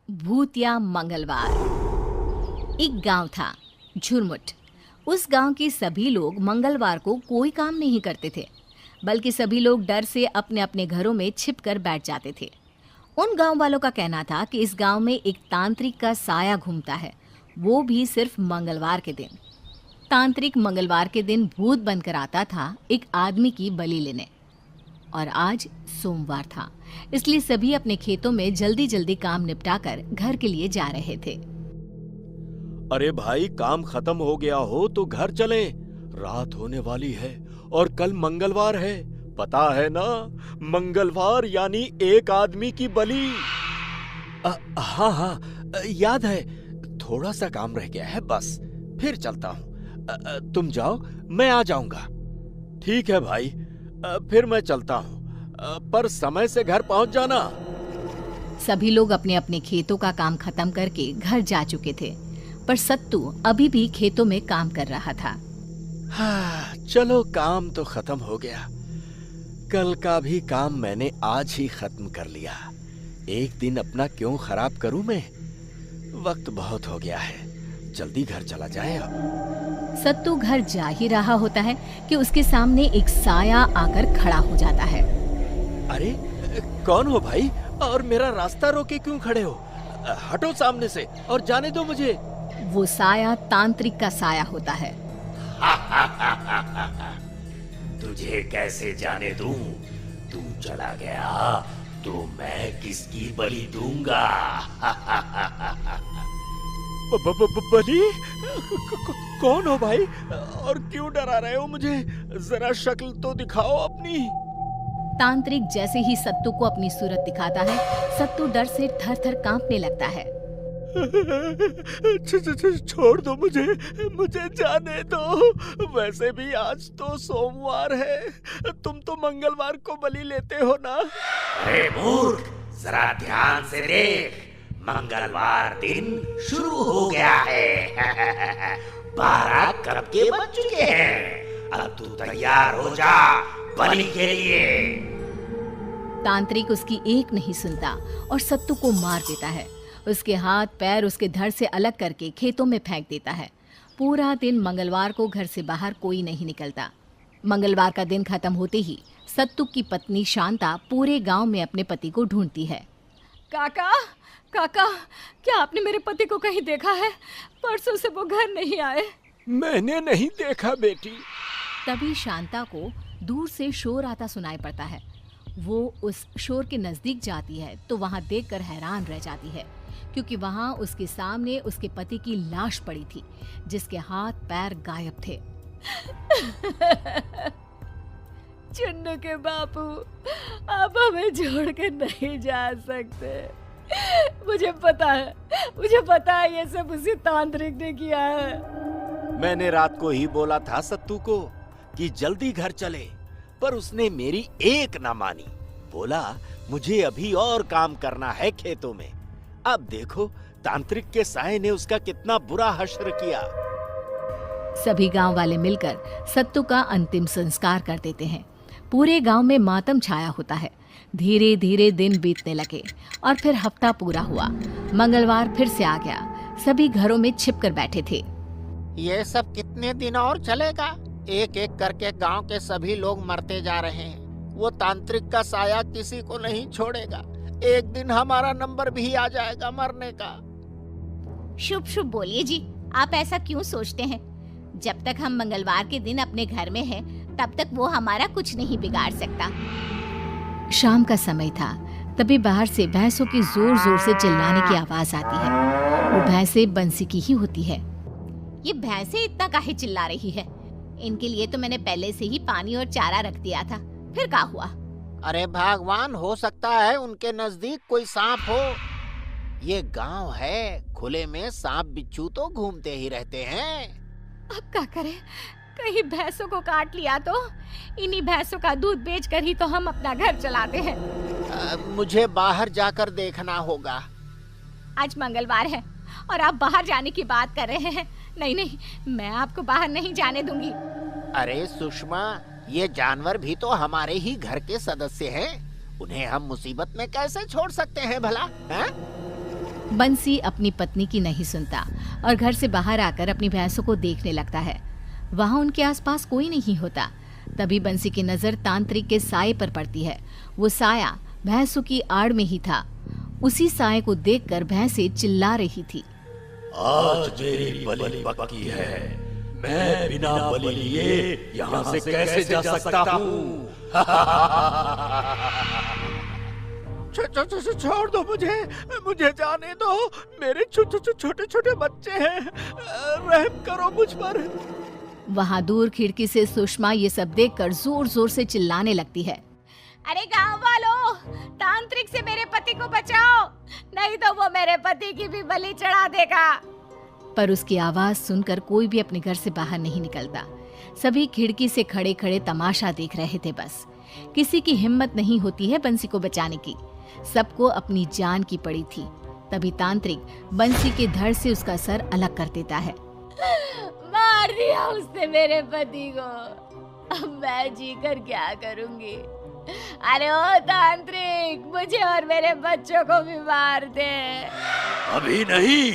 भूतिया मंगलवार। एक गांव था, झुरमुट। उस गांव के सभी लोग मंगलवार को कोई काम नहीं करते थे, बल्कि सभी लोग डर से अपने अपने घरों में छिपकर बैठ जाते थे। उन गांव वालों का कहना था कि इस गांव में एक तांत्रिक का साया घूमता है, वो भी सिर्फ मंगलवार के दिन। तांत्रिक मंगलवार के दिन भूत बनकर आता था एक आदमी की बलि लेने। और आज सोमवार था, इसलिए सभी अपने खेतों में जल्दी जल्दी काम निपटाकर घर के लिए जा रहे थे। अरे भाई, काम खत्म हो गया हो तो घर चलें। रात होने वाली है और कल मंगलवार है, पता है ना? मंगलवार यानी एक आदमी की बलि। हाँ हाँ, याद है। थोड़ा सा काम रह गया है, बस फिर चलता हूँ। तुम जाओ, मैं आ जाऊंगा। ठीक है भाई, फिर मैं चलता हूँ, पर समय से घर पहुंच जाना। सभी लोग अपने अपने खेतों का काम खत्म करके घर जा चुके थे, पर सत्तू अभी भी खेतों में काम कर रहा था। हाँ, चलो काम तो खत्म हो गया। कल का भी काम मैंने आज ही खत्म कर लिया। एक दिन अपना क्यों खराब करूं मैं? वक्त बहुत हो गया है, जल्दी घर चला जाए अब। सत्तू घर जा ही रहा होता है कि उसके सामने एक साया आकर खड़ा हो जाता है। अरे, कौन हो भाई, और मेरा रास्ता रोके क्यों खड़े हो? हटो सामने से और जाने दो मुझे। वो साया तांत्रिक का साया होता है। तुझे कैसे जाने दूं? तू चला गया तो मैं किसकी बलि दूंगा? बलि? कौन हो भाई, और क्यों डरा रहे हो मुझे? जरा शक्ल तो दिखाओ अपनी। तांत्रिक जैसे ही सत्तू को अपनी सूरत दिखाता है, सत्तू डर से थर थर कांपने लगता है। छोड़ दो मुझे जाने दो। वैसे भी आज तो सोमवार है, तुम तो मंगलवार को बलि लेते हो ना? अरे मूर्ख, जरा ध्यान से देख। मंगलवार दिन शुरू हो गया है। 12 कब के बज चुके हैं। अब तू तैयार हो जा बलि के लिए। तांत्रिक उसकी एक नहीं सुनता और सत्तू को मार देता है। उसके हाथ पैर उसके धड़ से अलग करके खेतों में फेंक देता है। पूरा दिन मंगलवार को घर से बाहर कोई नहीं निकलता। मंगलवार का दिन खत्म होते ही सत्तू की पत्नी शांता पूरे गांव में अपने पति को ढूंढती है। काका, काका, क्या आपने मेरे पति को कहीं देखा है? परसों से वो घर नहीं आए। मैंने नहीं देखा बेटी। तभी शांता को दूर से शोर आता सुनाई पड़ता है। वो उस शोर के नजदीक जाती है तो वहां देखकर हैरान रह जाती है, क्योंकि वहां उसके सामने उसके पति की लाश पड़ी थी, जिसके हाथ पैर गायब थे। चुन्नू के बापू, आप हमें छोड़कर नहीं जा सकते। मुझे पता है ये सब उसी तांत्रिक ने किया है। मैंने रात को ही बोला था सत्तू को कि जल्दी घर चले, पर उसने मेरी एक ना मानी। बोला मुझे अभी और काम करना है खेतों में। अब देखो तांत्रिक के साये ने उसका कितना बुरा हश्र किया। सभी गांव वाले मिलकर सत्तू का अंतिम संस्कार कर देते हैं। पूरे गांव में मातम छाया होता है। धीरे धीरे दिन बीतने लगे और फिर हफ्ता पूरा हुआ। मंगलवार फिर से आ गया। सभी घरों में छिपकर बैठे थे। ये सब कितने दिन और चलेगा? एक एक करके गांव के सभी लोग मरते जा रहे हैं। वो तांत्रिक का साया किसी को नहीं छोड़ेगा। एक दिन हमारा नंबर भी आ जाएगा मरने का। शुभ शुभ बोलिए जी, आप ऐसा क्यों सोचते हैं? जब तक हम मंगलवार के दिन अपने घर में हैं, तब तक वो हमारा कुछ नहीं बिगाड़ सकता। शाम का समय था, तभी बाहर से भैंसों की जोर जोर से चिल्लाने की आवाज आती है। वो भैंसें बंसी की ही होती है। ये भैंसें इतना काहे चिल्ला रही है? इनके लिए तो मैंने पहले से ही पानी और चारा रख दिया था, फिर क्या हुआ? अरे भगवान, हो सकता है उनके नजदीक कोई सांप हो। ये गांव है, खुले में सांप बिच्छू तो घूमते ही रहते हैं। अब क्या करें? कहीं भैंसों को काट लिया तो? इन्हीं भैंसों का दूध बेचकर ही तो हम अपना घर चलाते हैं। मुझे बाहर जाकर देखना होगा। आज मंगलवार है और आप बाहर जाने की बात कर रहे हैं। नहीं नहीं, मैं आपको बाहर नहीं जाने दूंगी। अरे सुषमा, ये जानवर भी तो हमारे ही घर के सदस्य हैं। उन्हें हम मुसीबत में कैसे छोड़ सकते हैं भला? हैं? बंसी अपनी पत्नी की नहीं सुनता और घर से बाहर आकर अपनी भैंसों को देखने लगता है। वहां उनके आसपास कोई नहीं होता। तभी बंसी की नजर तांत्रिक के साये पर पड़ती है। वो साया भैंसों की आड़ में ही था। उसी साये को देखकर भैंसें चिल्ला रही थी। आज मेरी बलि पक्की है। मैं बिना बलि लिए यहाँ से कैसे जा सकता हूँ? छोड़ दो मुझे जाने दो। मेरे छोटे छोटे बच्चे हैं, रहम करो मुझ पर। वहां दूर खिड़की से सुषमा ये सब देखकर जोर जोर से चिल्लाने लगती है। अरे गांव वालों, तांत्रिक से मेरे पति को बचाओ, नहीं तो वो मेरे पति की भी बलि चढ़ा देगा। पर उसकी आवाज सुनकर कोई भी अपने घर से बाहर नहीं निकलता। सभी खिड़की से खड़े खड़े तमाशा देख रहे थे। बस किसी की हिम्मत नहीं होती है बंसी को बचाने की। सबको अपनी जान की पड़ी थी। तभी तांत्रिक बंसी के धड़ से उसका सर अलग कर देता है। मार दिया उसने मेरे पति को, अब मैं जी कर क्या करूंगी? अरे ओ तांत्रिक, मुझे और मेरे बच्चों को भी मार दे। अभी नहीं,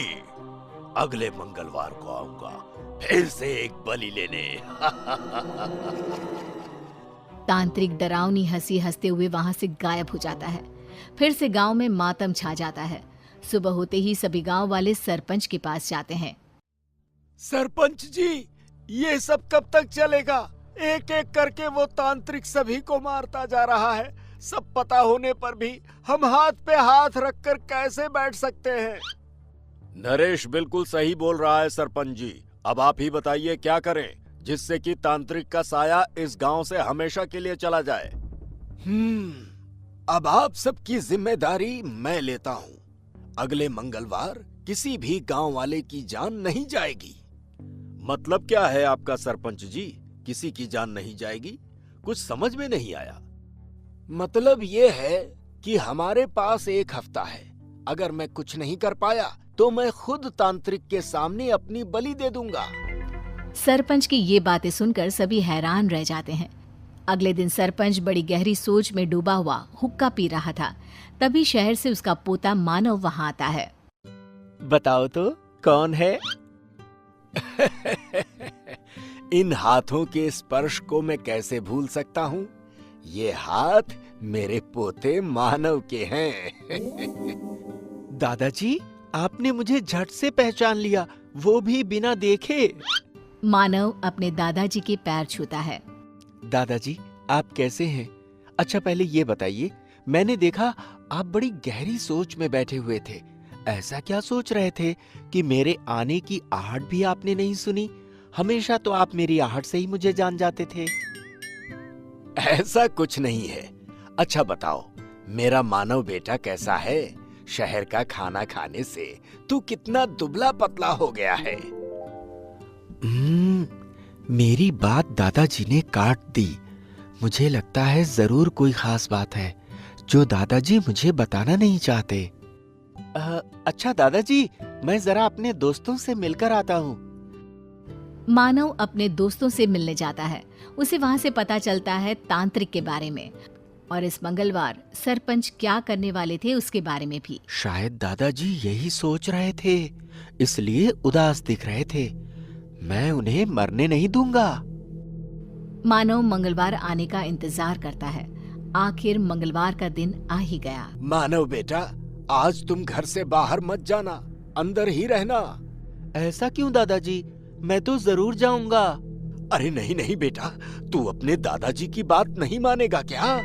अगले मंगलवार को आऊंगा फिर से एक बलि लेने। तांत्रिक डरावनी हंसी हंसते हुए वहां से गायब हो जाता है। फिर से गांव में मातम छा जाता है। सुबह होते ही सभी गांव वाले सरपंच के पास जाते हैं। सरपंच जी, ये सब कब तक चलेगा? एक एक करके वो तांत्रिक सभी को मारता जा रहा है। सब पता होने पर भी हम हाथ पे हाथ रखकर कैसे बैठ सकते हैं? नरेश बिल्कुल सही बोल रहा है सरपंच जी। अब आप ही बताइए क्या करें जिससे कि तांत्रिक का साया इस गांव से हमेशा के लिए चला जाए। अब आप सबकी जिम्मेदारी मैं लेता हूँ। अगले मंगलवार किसी भी गांव वाले की जान नहीं जाएगी। मतलब क्या है आपका सरपंच जी? किसी की जान नहीं जाएगी? कुछ समझ में नहीं आया। मतलब ये है कि हमारे पास एक हफ्ता है। अगर मैं कुछ नहीं कर पाया तो मैं खुद तांत्रिक के सामने अपनी बलि दे दूंगा। सरपंच की ये बातें सुनकर सभी हैरान रह जाते हैं। अगले दिन सरपंच बड़ी गहरी सोच में डूबा हुआ हुक्का पी रहा था। तभी शहर से उसका पोता मानव वहां आता है। बताओ तो कौन है? इन हाथों के स्पर्श को मैं कैसे भूल सकता हूँ? ये हाथ मेरे पोते मानव के हैं। दादाजी, आपने मुझे झट से पहचान लिया, वो भी बिना देखे। मानव अपने दादाजी के पैर छूता है। दादाजी, आप कैसे हैं? अच्छा, पहले ये बताइए, मैंने देखा आप बड़ी गहरी सोच में बैठे हुए थे। ऐसा क्या सोच रहे थे कि मेरे आने की आहट भी आपने नहीं सुनी? हमेशा तो आप मेरी आहट से ही मुझे जान जाते थे। ऐसा कुछ नहीं है। अच्छा बताओ, मेरा मानव बेटा कैसा है? शहर का खाना खाने से तू कितना दुबला पतला हो गया है। मेरी बात दादाजी ने काट दी। मुझे लगता है जरूर कोई खास बात है जो दादाजी मुझे बताना नहीं चाहते। अच्छा दादाजी, मैं जरा अपने दोस्तों से मिलकर आता हूँ। मानव अपने दोस्तों से मिलने जाता है। उसे वहां से पता चलता है तांत्रिक के बारे में और इस मंगलवार सरपंच क्या करने वाले थे उसके बारे में भी। शायद दादाजी यही सोच रहे थे, इसलिए उदास दिख रहे थे। मैं उन्हें मरने नहीं दूंगा। मानव मंगलवार आने का इंतजार करता है। आखिर मंगलवार का दिन आ ही गया। मानव बेटा, आज तुम घर से बाहर मत जाना, अंदर ही रहना। ऐसा क्यों दादाजी? मैं तो जरूर जाऊंगा। अरे नहीं नहीं बेटा, तू अपने दादाजी की बात नहीं मानेगा क्या?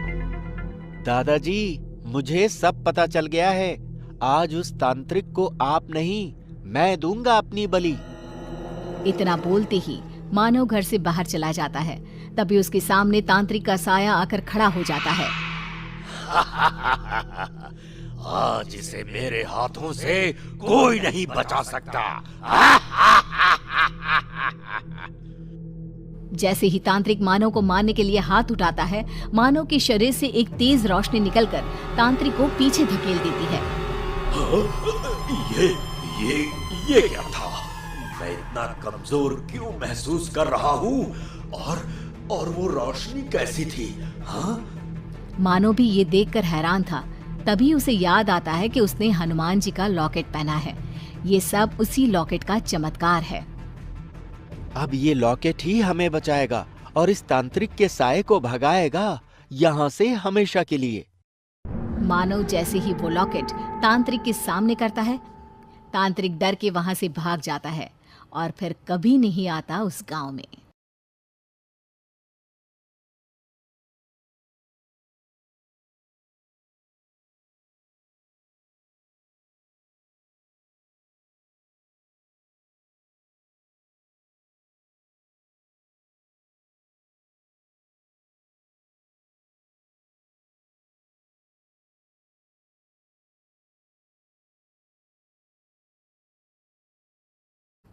दादाजी, मुझे सब पता चल गया है। आज उस तांत्रिक को आप नहीं, मैं दूंगा अपनी बलि। इतना बोलते ही मानव घर से बाहर चला जाता है। तभी उसके सामने तांत्रिक का साया आकर खड़ा हो जाता है। आज इसे मेरे हाथों से कोई नहीं बचा सकता। जैसे ही तांत्रिक मानव को मारने के लिए हाथ उठाता है, मानव के शरीर से एक तेज रोशनी निकलकर तांत्रिक को पीछे धकेल देती है। ये क्या था? मैं इतना कमजोर क्यों महसूस कर रहा हूँ? और वो रोशनी कैसी थी? हाँ? मानव भी ये देखकर हैरान था। तभी उसे याद आता है कि उसने हनुमान जी का लॉकेट पहना है। ये सब उसी लॉकेट का चमत्कार है। अब ये लॉकेट ही हमें बचाएगा और इस तांत्रिक के साये को भगाएगा यहाँ से हमेशा के लिए। मानव जैसे ही वो लॉकेट तांत्रिक के सामने करता है, तांत्रिक डर के वहां से भाग जाता है और फिर कभी नहीं आता उस गांव में।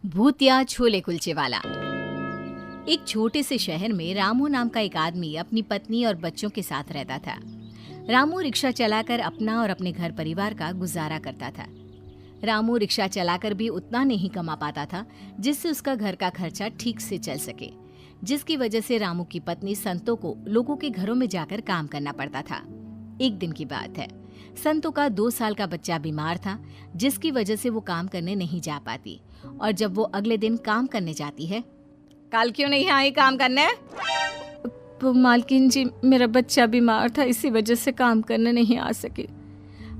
भूतिया छोले कुलचे वाला। एक छोटे से शहर में रामू नाम का एक आदमी अपनी पत्नी और बच्चों के साथ रहता था। रामू रिक्शा चलाकर अपना और अपने घर परिवार का गुजारा करता था। रामू रिक्शा चलाकर भी उतना नहीं कमा पाता था जिससे उसका घर का खर्चा ठीक से चल सके, जिसकी वजह से रामू की पत्नी संतो को लोगों के घरों में जाकर काम करना पड़ता था। एक दिन की बात है, संतो का 2 साल का बच्चा बीमार था, जिसकी वजह से वो काम करने नहीं जा पाती। और जब वो अगले दिन काम करने जाती है, कल क्यों नहीं आई काम करने? मालकिन जी, मेरा बच्चा बीमार था, इसी वजह से काम करने नहीं आ सकी।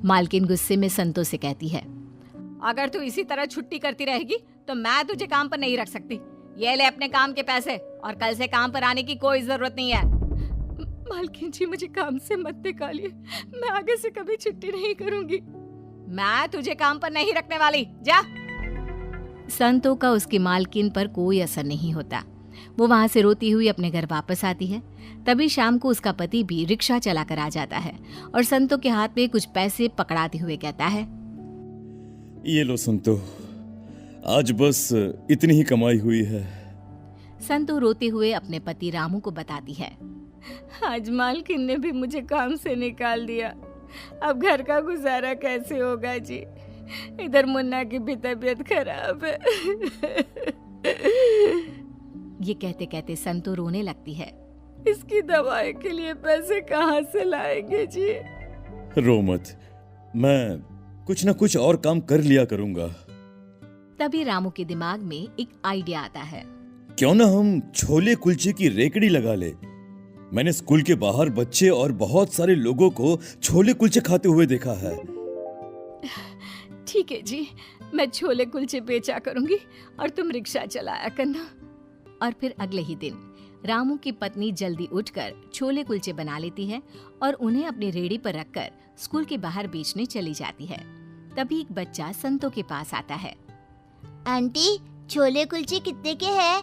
मालकिन गुस्से में संतो से कहती है, अगर तू इसी तरह छुट्टी करती रहेगी तो मैं तुझे काम पर नहीं रख सकती। ये ले अपने काम के पैसे और कल से काम पर आने की कोई जरूरत नहीं है। मालकिन जी, मुझे काम से मत निकालिए, मैं आगे से कभी छुट्टी नहीं करूंगी। मैं तुझे काम पर नहीं रखने वाली, जा। संतो का उसकी मालकिन पर कोई असर नहीं होता। वो वहां से रोती हुई अपने घर वापस आती है। तभी शाम को उसका पति भी रिक्शा चलाकर आ जाता है और संतो के हाथ में कुछ पैसे पकड़ाते हुए कहता है, ये लो संतो, आज बस इतनी ही कमाई हुई है। संतो रोते हुए अपने पति रामू को बताती है, आज मालकिन ने भी मुझे काम से निकाल दिया, अब घर का गुजारा कैसे होगा जी। इधर मुन्ना की भी तबीयत खराब है। ये कहते कहते संतो रोने लगती है। इसकी दवाई के लिए पैसे कहाँ से लाएंगे जी? रो मत, मैं कुछ ना कुछ और काम कर लिया करूंगा। तभी रामू के दिमाग में एक आइडिया आता है। क्यों ना हम छोले कुलचे की रेकड़ी लगा ले। मैंने स्कूल के बाहर बच्चे और बहुत सारे लोगों को छोले कुलचे खाते हुए देखा है। ठीक है जी, मैं छोले कुलचे बेचा करूंगी और तुम रिक्शा चलाया करना। और फिर अगले ही दिन रामू की पत्नी जल्दी उठकर छोले कुलचे बना लेती है और उन्हें अपनी रेहड़ी पर रखकर स्कूल के बाहर बेचने चली जाती है। तभी एक बच्चा संतो के पास आता है। आंटी, छोले कुलचे कितने के हैं?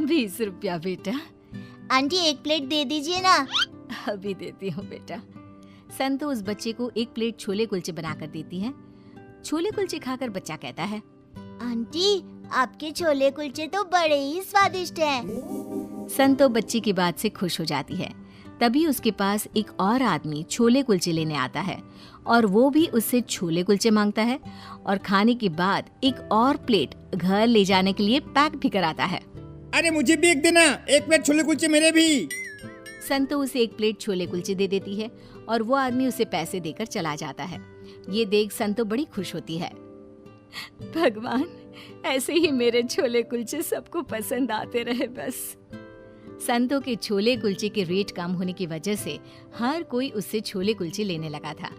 20 रुपया बेटा। आंटी, एक प्लेट दे दीजिए ना। अभी देती हूँ बेटा। संतो उस बच्चे को एक प्लेट छोले कुलचे बनाकर देती है। छोले कुलचे खाकर बच्चा कहता है, आंटी, आपके छोले कुलचे तो बड़े ही स्वादिष्ट हैं। संतो बच्ची की बात से खुश हो जाती है। तभी उसके पास एक और आदमी छोले कुलचे लेने आता है और वो भी उससे छोले कुलचे मांगता है और खाने के बाद एक और प्लेट घर ले जाने के लिए पैक भी कराता है। अरे मुझे भी एक देना, एक प्लेट छोले कुलचे मेरे भी। संतो उसे एक प्लेट छोले कुलचे दे देती है और वो आदमी उसे पैसे देकर चला जाता है। ये देख संतो बड़ी खुश होती है। भगवान, ऐसे ही मेरे छोले कुलचे सबको पसंद आते रहे बस। संतो के छोले कुलचे के रेट कम होने की वजह से हर कोई उससे छोले कुलचे लेने लगा था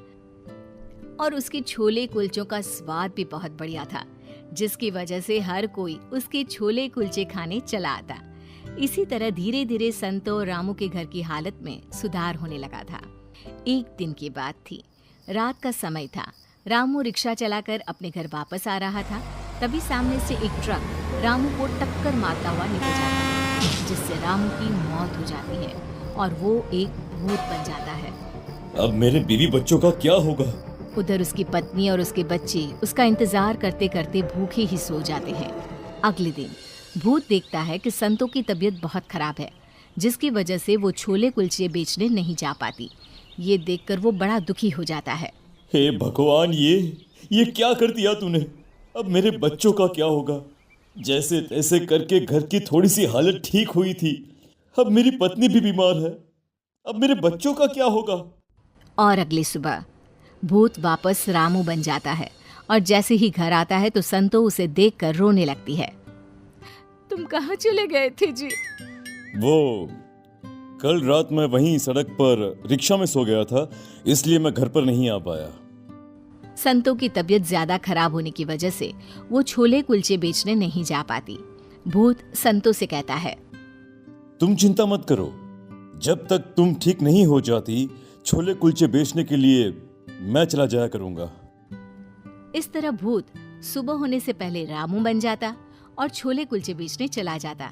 और उसके छोले कुलचों का स्वाद भी बहुत बढ़िया था, जिसकी वजह से हर कोई उसके छोले कुलचे खाने चला आता। इसी तरह धीरे धीरे संतो और रामू के घर की हालत में सुधार होने लगा था। एक दिन की बात थी, रात का समय था। रामू रिक्शा चलाकर अपने घर वापस आ रहा था। तभी सामने से एक ट्रक रामू को टक्कर मारता हुआ निकल जाता है, जिससे रामू की मौत हो जाती है और वो एक भूत बन जाता है। अब मेरे बीवी बच्चों का क्या होगा? उधर उसकी पत्नी और उसके बच्चे उसका इंतजार करते करते भूखे ही सो जाते हैं। अगले दिन भूत देखता है कि संतो की तबीयत बहुत खराब है, जिसकी वजह से वो छोले कुलचे बेचने नहीं जा पाती। ये देखकर वो बड़ा दुखी हो जाता है। हे भगवान, ये क्या कर दिया तूने? अब मेरे बच्चों का क्या होगा? जैसे तैसे करके घर की थोड़ी सी हालत ठीक हुई थी, अब मेरी पत्नी भी बीमार है। अब मेरे बच्चों का क्या होगा? और अगली सुबह भूत वापस रामू बन जाता है और जैसे ही घर आता है तो संतो उसे देखकर रोने लगती है। तुम कहाँ चले गए थे जी? वो कल रात मैं वहीं सड़क पर रिक्शा में सो गया था, इसलिए मैं घर पर नहीं आ पाया। संतो की तबीयत ज्यादा खराब होने की वजह से वो छोले कुलचे बेचने नहीं जा पाती। भूत संतो से कहता है, तुम चिंता मत करो, जब तक तुम ठीक नहीं हो जाती छोले कुलचे बेचने के लिए मैं चला जाया करूंगा। इस तरह भूत सुबह होने से पहले रामू बन जाता और छोले कुलचे बेचने चला जाता।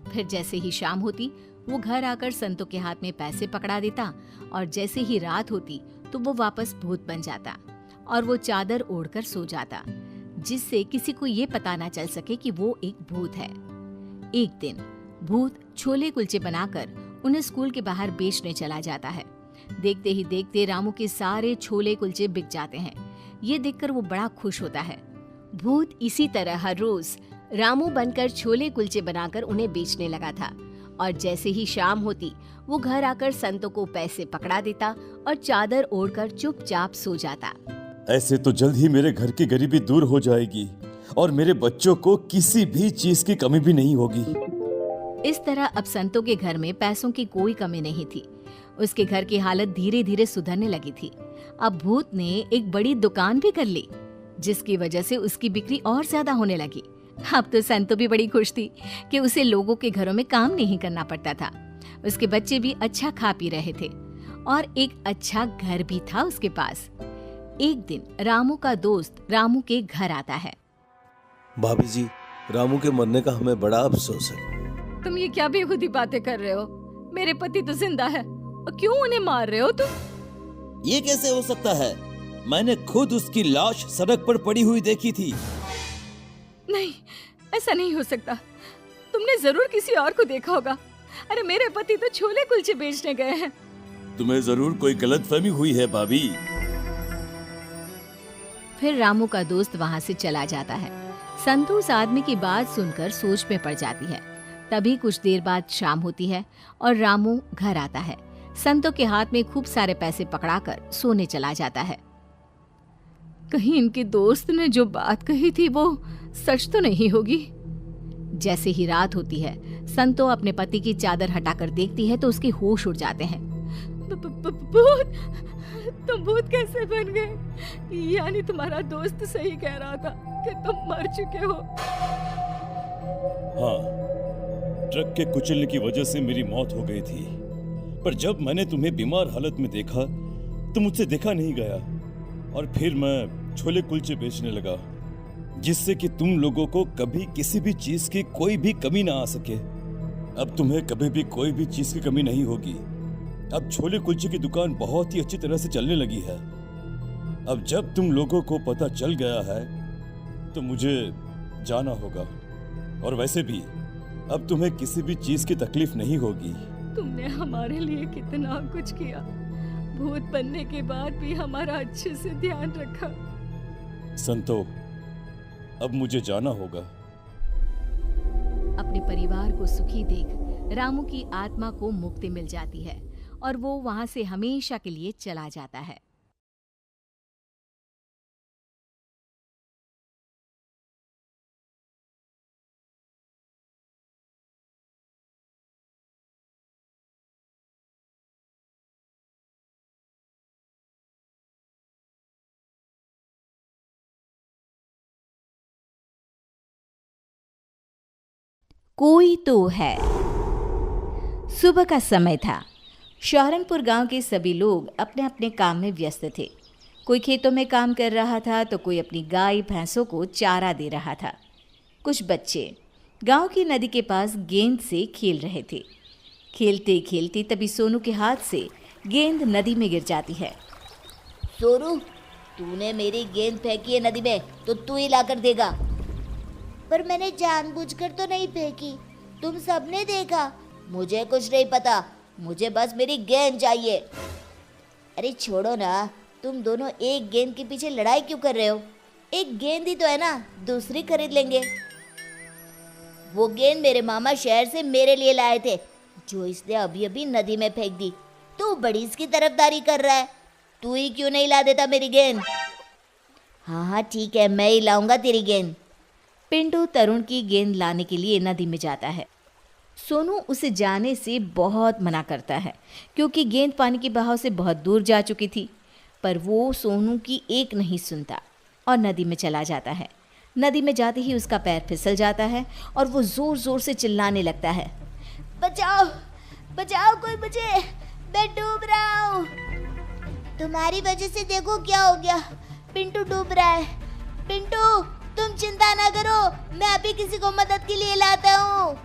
फिर जैसे ही शाम होती वो घर आकर संतो के हाथ में पैसे पकड़ा देता और जैसे ही रात होती तो वो वापस भूत बन जाता और वो चादर ओढ़कर सो जाता, जिससे किसी को ये पता ना चल सके कि वो एक भूत है। एक दिन भूत छोले कुलचे बनाकर उन्हें स्कूल के बाहर बेचने चला जाता है। देखते ही देखते रामू के सारे छोले कुलचे बिक जाते हैं। ये देखकर वो बड़ा खुश होता है। भूत इसी तरह हर रोज रामू बनकर छोले कुलचे बनाकर उन्हें बेचने लगा था और जैसे ही शाम होती वो घर आकर संतो को पैसे पकड़ा देता और चादर ओढ़कर चुपचाप सो जाता। ऐसे तो जल्द ही मेरे घर की गरीबी दूर हो जाएगी और मेरे बच्चों को किसी भी चीज की कमी भी नहीं होगी। इस तरह अब संतो के घर में पैसों की कोई कमी नहीं थी। उसके घर की हालत धीरे धीरे सुधरने लगी थी। अब भूत ने एक बड़ी दुकान भी कर ली, जिसकी वजह से उसकी बिक्री और ज्यादा होने लगी। अब तो संतो भी बड़ी खुश थी कि उसे लोगों के घरों में काम नहीं करना पड़ता था। उसके बच्चे भी अच्छा खा पी रहे थे और एक अच्छा घर भी था उसके पास। एक दिन रामू का दोस्त रामू के घर आता है। भाभी जी, रामू के मरने का हमें बड़ा अफसोस है। तुम ये क्या बेखुदी बातें कर रहे हो? मेरे पति तो जिंदा है और क्यों उन्हें मार रहे हो तुम? ये कैसे हो सकता है? मैंने खुद उसकी लाश सड़क पर पड़ी हुई देखी थी। नहीं, ऐसा नहीं हो सकता। तुमने जरूर किसी और को देखा होगा। अरे मेरे पति तो छोले कुलचे बेचने गए हैं। तुम्हें जरूर कोई गलतफहमी हुई है भाभी। फिर रामू का दोस्त वहाँ से चला जाता है। संतो उस आदमी की बात सुनकर सोच में पड़ जाती है। तभी कुछ देर बाद शाम होती है और रामू घर आता है। संतो के हाथ में खूब सारे पैसे पकड़ाकर सोने चला जाता है। कहीं इनके दोस्त ने जो बात कही थी वो सच तो नहीं होगी। जैसे ही रात होती है, संतो अपने पति की चादर हटाकर देखती है तो उसके होश उड़ जाते हैं। भूत, तुम भूत कैसे बन गए? यानी तुम्हारा दोस्त सही कह रहा था कि तुम मर चुके हो। हाँ, ट्रक के कुचलने की वजह से मेरी मौत हो गई थी, पर जब मैंने तुम्हें बीमार हालत में देखा तो मुझसे देखा नहीं गया और फिर मैं छोले कुलचे बेचने लगा, जिससे कि तुम लोगों को कभी किसी भी चीज की कोई भी कमी ना आ सके। अब तुम्हें कभी भी कोई भी चीज की कमी नहीं होगी। अब छोले कुलचे की दुकान बहुत ही अच्छी तरह से चलने लगी है। अब जब तुम लोगों को पता चल गया है तो मुझे जाना होगा, और वैसे भी अब तुम्हें किसी भी चीज की तकलीफ नहीं होगी। तुमने हमारे लिए कितना कुछ किया। भूत बनने के बाद भी हमारा अच्छे से ध्यान रखा। संतो, अब मुझे जाना होगा। अपने परिवार को सुखी देख रामू की आत्मा को मुक्ति मिल जाती है और वो वहां से हमेशा के लिए चला जाता है। कोई तो है। सुबह का समय था। शौहरनपुर गांव के सभी लोग अपने अपने काम में व्यस्त थे। कोई खेतों में काम कर रहा था तो कोई अपनी गाय भैंसों को चारा दे रहा था। कुछ बच्चे गांव की नदी के पास गेंद से खेल रहे थे। खेलते खेलते तभी सोनू के हाथ से गेंद नदी में गिर जाती है। सोनू, तूने मेरी गेंद फेंकी है नदी में तो तू ही लाकर देगा। पर मैंने जानबूझकर तो नहीं फेंकी, तुम सबने देखा। मुझे कुछ नहीं पता, मुझे बस मेरी गेंद चाहिए। अरे छोड़ो ना, तुम दोनों एक गेंद के पीछे लड़ाई क्यों कर रहे हो? एक गेंद ही तो है ना, दूसरी खरीद लेंगे। वो गेंद मेरे मामा शहर से मेरे लिए लाए थे, जो इसने अभी अभी नदी में फेंक दी। तो बड़ी इसकी तरफदारी कर रहा है। तू ही क्यों नहीं ला देता मेरी गेंद? हाँ हाँ ठीक है, मैं ही लाऊंगा तेरी गेंद। पिंटू तरुण की गेंद लाने के लिए नदी में जाता है। सोनू उसे जाने से बहुत मना करता है क्योंकि गेंद पानी के बहाव से बहुत दूर जा चुकी थी, पर वो सोनू की एक नहीं सुनता और नदी में चला जाता है। नदी में जाते ही उसका पैर फिसल जाता है और वो ज़ोर ज़ोर से चिल्लाने लगता है, बचाओ बचाओ कोई मुझे, मैं डूब रहा हूँ। तुम्हारी वजह से देखो क्या हो गया, पिंटू डूब रहा है। पिंटू तुम चिंता ना करो, मैं अभी किसी को मदद के लिए लाता हूँ।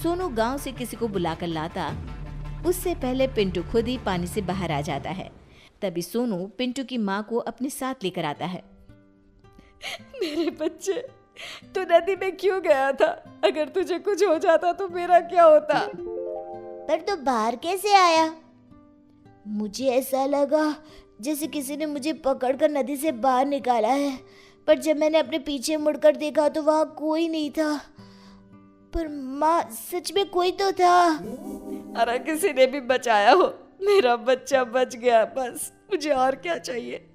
सोनू गांव से किसी को बुलाकर लाता, उससे पहले पिंटू खुद ही पानी से बाहर आ जाता है। तभी सोनू पिंटू की माँ को अपने साथ लेकर आता है। मेरे बच्चे, तू नदी में क्यों गया था? अगर तुझे कुछ हो जाता तो मेरा क्या होता? पर तू बाहर कैसे आया? मुझे ऐसा लगा जैसे किसी ने मुझे पकड़कर नदी से बाहर निकाला है, पर जब मैंने अपने पीछे मुड़कर देखा तो वहाँ कोई नहीं था। पर माँ, सच में कोई तो था। अरे किसी ने भी बचाया हो, मेरा बच्चा बच गया, बस मुझे और क्या चाहिए।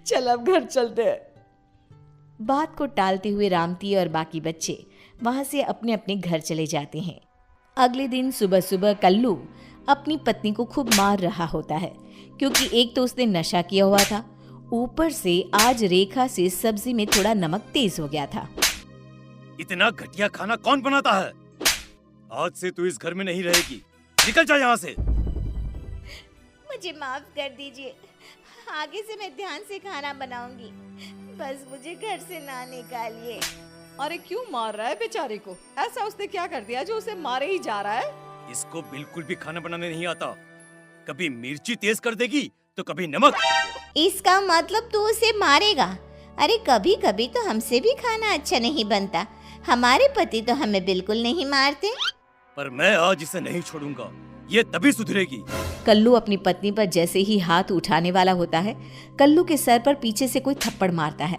चल अब घर चलते हैं। बात को टालते हुए रामती और बाकी बच्चे वहां से अपने अपने घर चले जाते हैं। अगले दिन सुबह सुबह कल्लू अपनी पत्नी को खूब मार रहा होता है क्योंकि एक तो उसने नशा किया हुआ था, ऊपर से आज रेखा से सब्जी में थोड़ा नमक तेज हो गया था। इतना घटिया खाना कौन बनाता है? आज से तू इस घर में नहीं रहेगी, निकल जा यहाँ से। मुझे माफ कर दीजिए, आगे से मैं ध्यान से खाना बनाऊंगी, बस मुझे घर से ना निकालिए। अरे क्यों मार रहा है बेचारे को? ऐसा उसने क्या कर दिया जो उसे मारे ही जा रहा है? इसको बिल्कुल भी खाना बनाने नहीं आता, कभी मिर्ची तेज कर देगी तो कभी नमक। इसका मतलब तू उसे मारेगा? अरे कभी कभी तो हमसे भी खाना अच्छा नहीं बनता, हमारे पति तो हमें बिल्कुल नहीं मारते। पर मैं आज इसे नहीं छोड़ूंगा, ये तभी सुधरेगी। कल्लू अपनी पत्नी पर जैसे ही हाथ उठाने वाला होता है, कल्लू के सर पर पीछे से कोई थप्पड़ मारता है।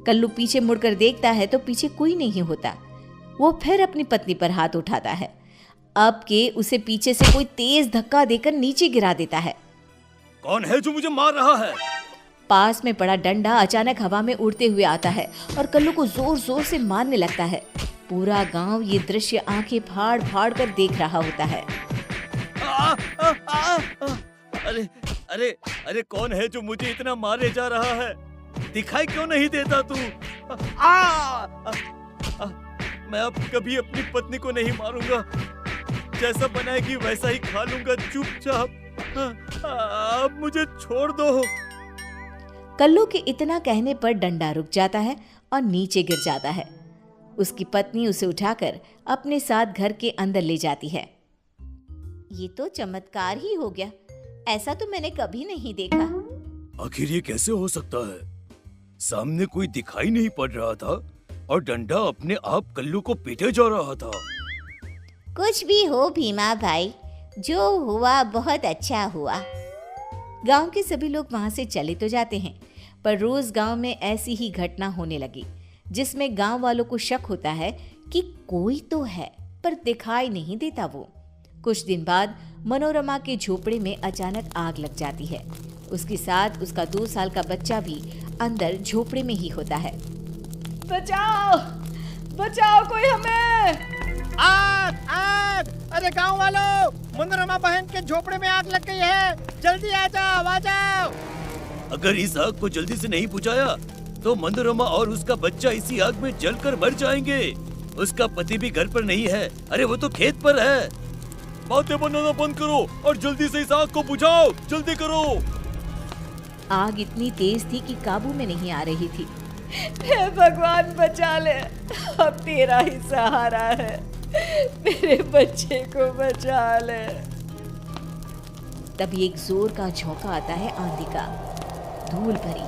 कल्लू पीछे मुड़कर देखता है तो पीछे कोई नहीं होता। वो फिर अपनी पत्नी पर हाथ उठाता है, अब के उसे पीछे से कोई तेज धक्का देकर नीचे गिरा देता है। कौन है जो मुझे मार रहा है? पास में पड़ा डंडा अचानक हवा में उड़ते हुए आता है और कल्लू को जोर जोर से मारने लगता है। पूरा गांव ये दृश्य आंखें फाड़ फाड़ कर देख रहा होता है। अरे अरे अरे कौन है जो मुझे इतना मारे जा रहा है? दिखाई क्यों नहीं देता तू? मैं अब कभी अपनी पत्नी को नहीं मारूंगा, जैसा बनाएगी वैसा ही खा लूंगा चुपचाप। अब मुझे छोड़ दो। कल्लू के इतना कहने पर डंडा रुक जाता है और नीचे गिर जाता है। उसकी पत्नी उसे उठाकर अपने साथ घर के अंदर ले जाती है। ये तो चमत्कार ही हो गया, ऐसा तो मैंने कभी नहीं देखा। आखिर ये कैसे हो सकता है? सामने कोई दिखाई नहीं पड़ रहा था और डंडा अपने आप कल्लू को पीटे जा रहा था। कुछ भी हो भीमा भाई, जो हुआ बहुत अच्छा हुआ। गांव के सभी लोग वहां से चले तो जाते हैं, पर रोज गांव में ऐसी ही घटना होने लगी जिसमें गांव वालों को शक होता है कि कोई तो है पर दिखाई नहीं देता वो। कुछ दिन बाद मनोरमा के झोपड़े में अचानक आग लग जाती है। उसके साथ उसका 2 साल का बच्चा भी अंदर झोपड़े में ही होता है। बचाओ बचाओ कोई हमें! आग आग! अरे गांव वालों, मनोरमा बहन के झोपड़े में आग लग गई है, जल्दी आ जाओ आ जाओ। अगर इस आग को जल्दी से नहीं बुझाया तो मनोरमा और उसका बच्चा इसी आग में जलकर मर जाएंगे। उसका पति भी घर पर नहीं है, अरे वो तो खेत पर है। बातें बनाना बंद करो और जल्दी से इस आग को बुझाओ, जल्दी करो। आग इतनी तेज थी कि काबू में नहीं आ रही थी। हे भगवान बचा ले, अब तेरा ही सहारा है, मेरे बच्चे को बचा ले। तभी एक जोर का झोंका आता है आंधी का, धूल भरी,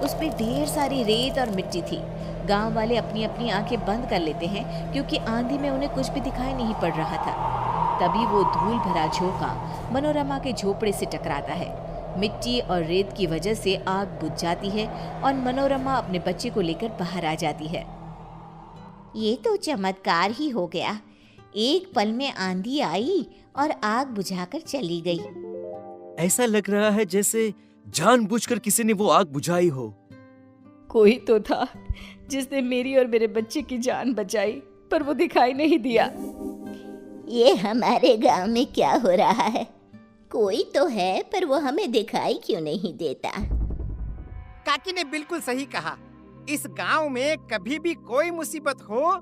उसमें ढेर सारी रेत और मिट्टी थी। गांव वाले अपनी अपनी आंखें बंद कर लेते हैं क्योंकि आंधी में उन्हें कुछ भी दिखाई नहीं पड़ रहा था। तभी वो धूल भरा झोंका मनोरमा के झोपड़े से टकराता है। मिट्टी और रेत की वजह से आग बुझ जाती है और मनोरमा अपने बच्चे को लेकर बाहर आ जाती है। ये तो चमत्कार ही हो गया, एक पल में आंधी आई और आग बुझाकर चली गई। ऐसा लग रहा है जैसे जानबूझकर किसी ने वो आग बुझाई हो। कोई तो था जिसने मेरी और मेरे बच्चे की जान बचाई, पर वो दिखाई नहीं दिया। ये हमारे गांव में क्या हो रहा है? कोई तो है पर वो हमें दिखाई क्यों नहीं देता? काकी ने बिल्कुल सही कहा। इस गांव में कभी भी कोई मुसीबत हो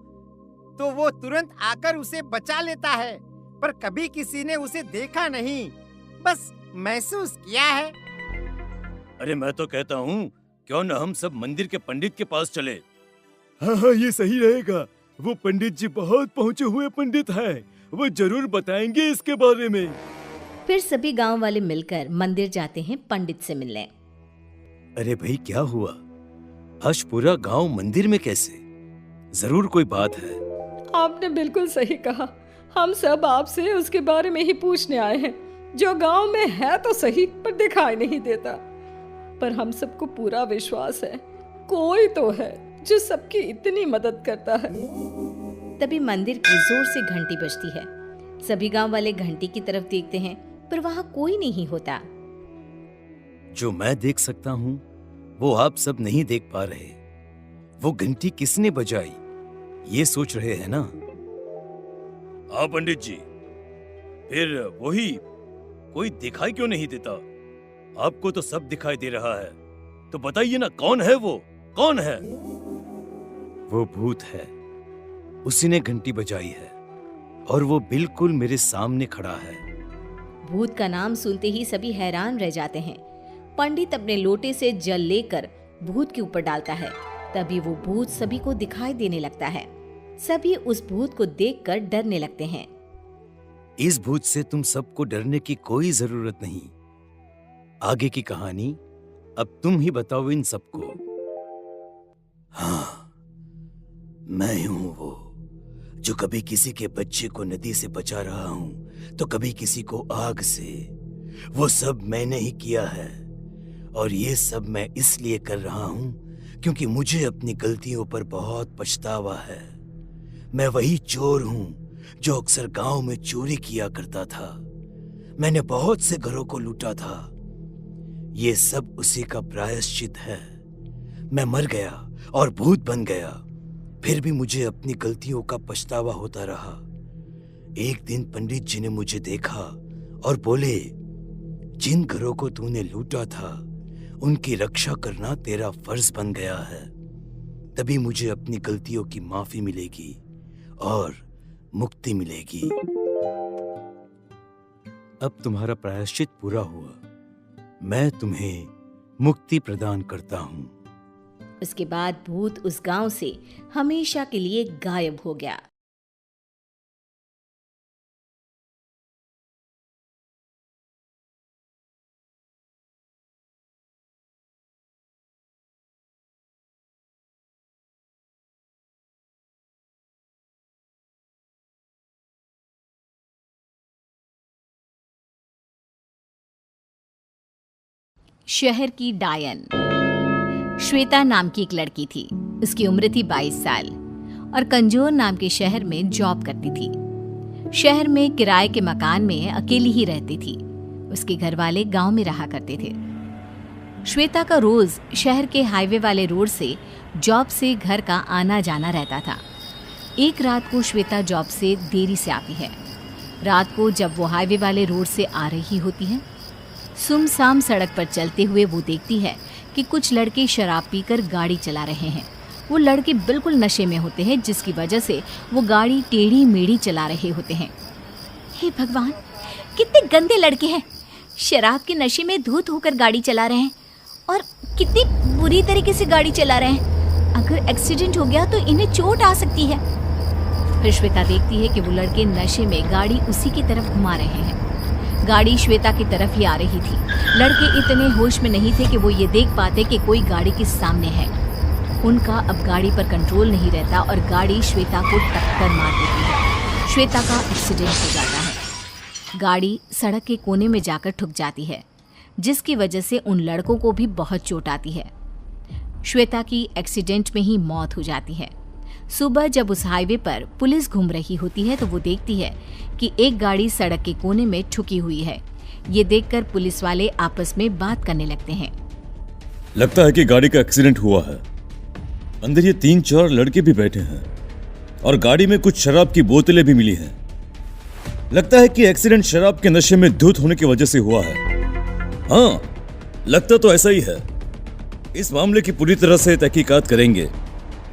तो वो तुरंत आकर उसे बचा लेता है, पर कभी किसी ने उसे देखा नहीं, बस महसूस किया है। अरे मैं तो कहता हूँ, क्यों न हम सब मंदिर के पंडित के पास चले। हाँ, ये सही रहेगा। वो पंडित जी बहुत पहुँचे हुए पंडित हैं, वो जरूर बताएंगे इसके बारे में। फिर सभी गांव वाले मिलकर मंदिर जाते हैं पंडित से मिलने। अरे भाई, क्या हुआ? आज पूरा गांव मंदिर में कैसे? जरूर कोई बात है। आपने बिल्कुल सही कहा। हम सब आपसे उसके बारे में ही पूछने आए हैं, जो गांव में है तो सही पर दिखाई नहीं देता। पर हम सबको पूरा विश्वास है कोई तो है जो सबकी इतनी मदद करता है। तभी मंदिर की जोर से घंटी बजती है। सभी गांव वाले घंटी की तरफ देखते हैं, पर वहां कोई नहीं होता। जो मैं देख सकता हूँ वो आप सब नहीं देख पा रहे। वो घंटी किसने बजाई, ये सोच रहे हैं ना? हाँ पंडित जी, फिर वही कोई दिखाई क्यों नहीं देता? आपको तो सब दिखाई दे रहा है, तो बताइए ना, कौन है वो? कौन है? वो भूत है। उसी ने घंटी बजाई है और वो बिल्कुल मेरे सामने खड़ा है। भूत का नाम सुनते ही सभी हैरान रह जाते हैं। पंडित अपने लोटे से जल लेकर भूत के ऊपर डालता है। तभी वो भूत सभी को दिखाई देने लगता है। सभी उस भूत को देखकर डरने लगते हैं। इस भूत से तुम सबको डरने की कोई जरूरत नहीं। आगे की कहानी अब तुम ही बताओ इन सबको। हाँ, मैं हूं वो जो कभी किसी के बच्चे को नदी से बचा रहा हूं तो कभी किसी को आग से। वो सब मैंने ही किया है, और ये सब मैं इसलिए कर रहा हूं क्योंकि मुझे अपनी गलतियों पर बहुत पछतावा है। मैं वही चोर हूं जो अक्सर गांव में चोरी किया करता था। मैंने बहुत से घरों को लूटा था। ये सब उसी का प्रायश्चित है। मैं मर गया और भूत बन गया, फिर भी मुझे अपनी गलतियों का पछतावा होता रहा। एक दिन पंडित जी ने मुझे देखा और बोले, जिन घरों को तूने लूटा था उनकी रक्षा करना तेरा फर्ज बन गया है। तभी मुझे अपनी गलतियों की माफी मिलेगी और मुक्ति मिलेगी। अब तुम्हारा प्रायश्चित पूरा हुआ। मैं तुम्हें मुक्ति प्रदान करता हूं। उसके बाद भूत उस गांव से हमेशा के लिए गायब हो गया। शहर की डायन। श्वेता नाम की एक लड़की थी। उसकी उम्र थी 22 साल और कंजोर नाम के शहर में जॉब करती थी। शहर में किराए के मकान में अकेली ही रहती थी। उसके घर वाले गांव में रहा करते थे। श्वेता का रोज शहर के हाईवे वाले रोड से जॉब से घर का आना जाना रहता था। एक रात को श्वेता जॉब से देरी से आती है। रात को जब वो हाईवे वाले रोड से आ रही होती है, सुमसाम सड़क पर चलते हुए वो देखती है कि कुछ लड़के शराब पीकर गाड़ी चला रहे हैं। वो लड़के बिल्कुल नशे में होते हैं, जिसकी वजह से वो गाड़ी टेढ़ी मेढ़ी चला रहे होते हैं। हे भगवान, कितने गंदे लड़के हैं! शराब के नशे में धूत होकर गाड़ी चला रहे हैं और कितनी बुरी तरीके से गाड़ी चला रहे हैं। अगर एक्सीडेंट हो गया तो इन्हें चोट आ सकती है। फिर श्वेता देखती है कि वो लड़के नशे में गाड़ी उसी की तरफ घुमा रहे हैं। गाड़ी श्वेता की तरफ ही आ रही थी। लड़के इतने होश में नहीं थे कि वो ये देख पाते कि कोई गाड़ी के सामने है। उनका अब गाड़ी पर कंट्रोल नहीं रहता और गाड़ी श्वेता को टक्कर मार देती है। श्वेता का एक्सीडेंट हो जाता है। गाड़ी सड़क के कोने में जाकर ठुक जाती है, जिसकी वजह से उन लड़कों को भी बहुत चोट आती है। श्वेता की एक्सीडेंट में ही मौत हो जाती है। सुबह जब उस हाईवे पर पुलिस घूम रही होती है तो वो देखती है कि एक गाड़ी सड़क के कोने में ठुकी हुई है। ये देखकर पुलिस वाले आपस में बात करने लगते हैं। लगता है कि गाड़ी का एक्सीडेंट हुआ है। अंदर ये 3-4 लड़के भी बैठे हैं और गाड़ी में कुछ शराब की बोतलें भी मिली हैं। लगता है कि एक्सीडेंट शराब के नशे में धुत होने की वजह से हुआ है। हाँ, लगता तो ऐसा ही है। इस मामले की पूरी तरह से तहकीकात करेंगे।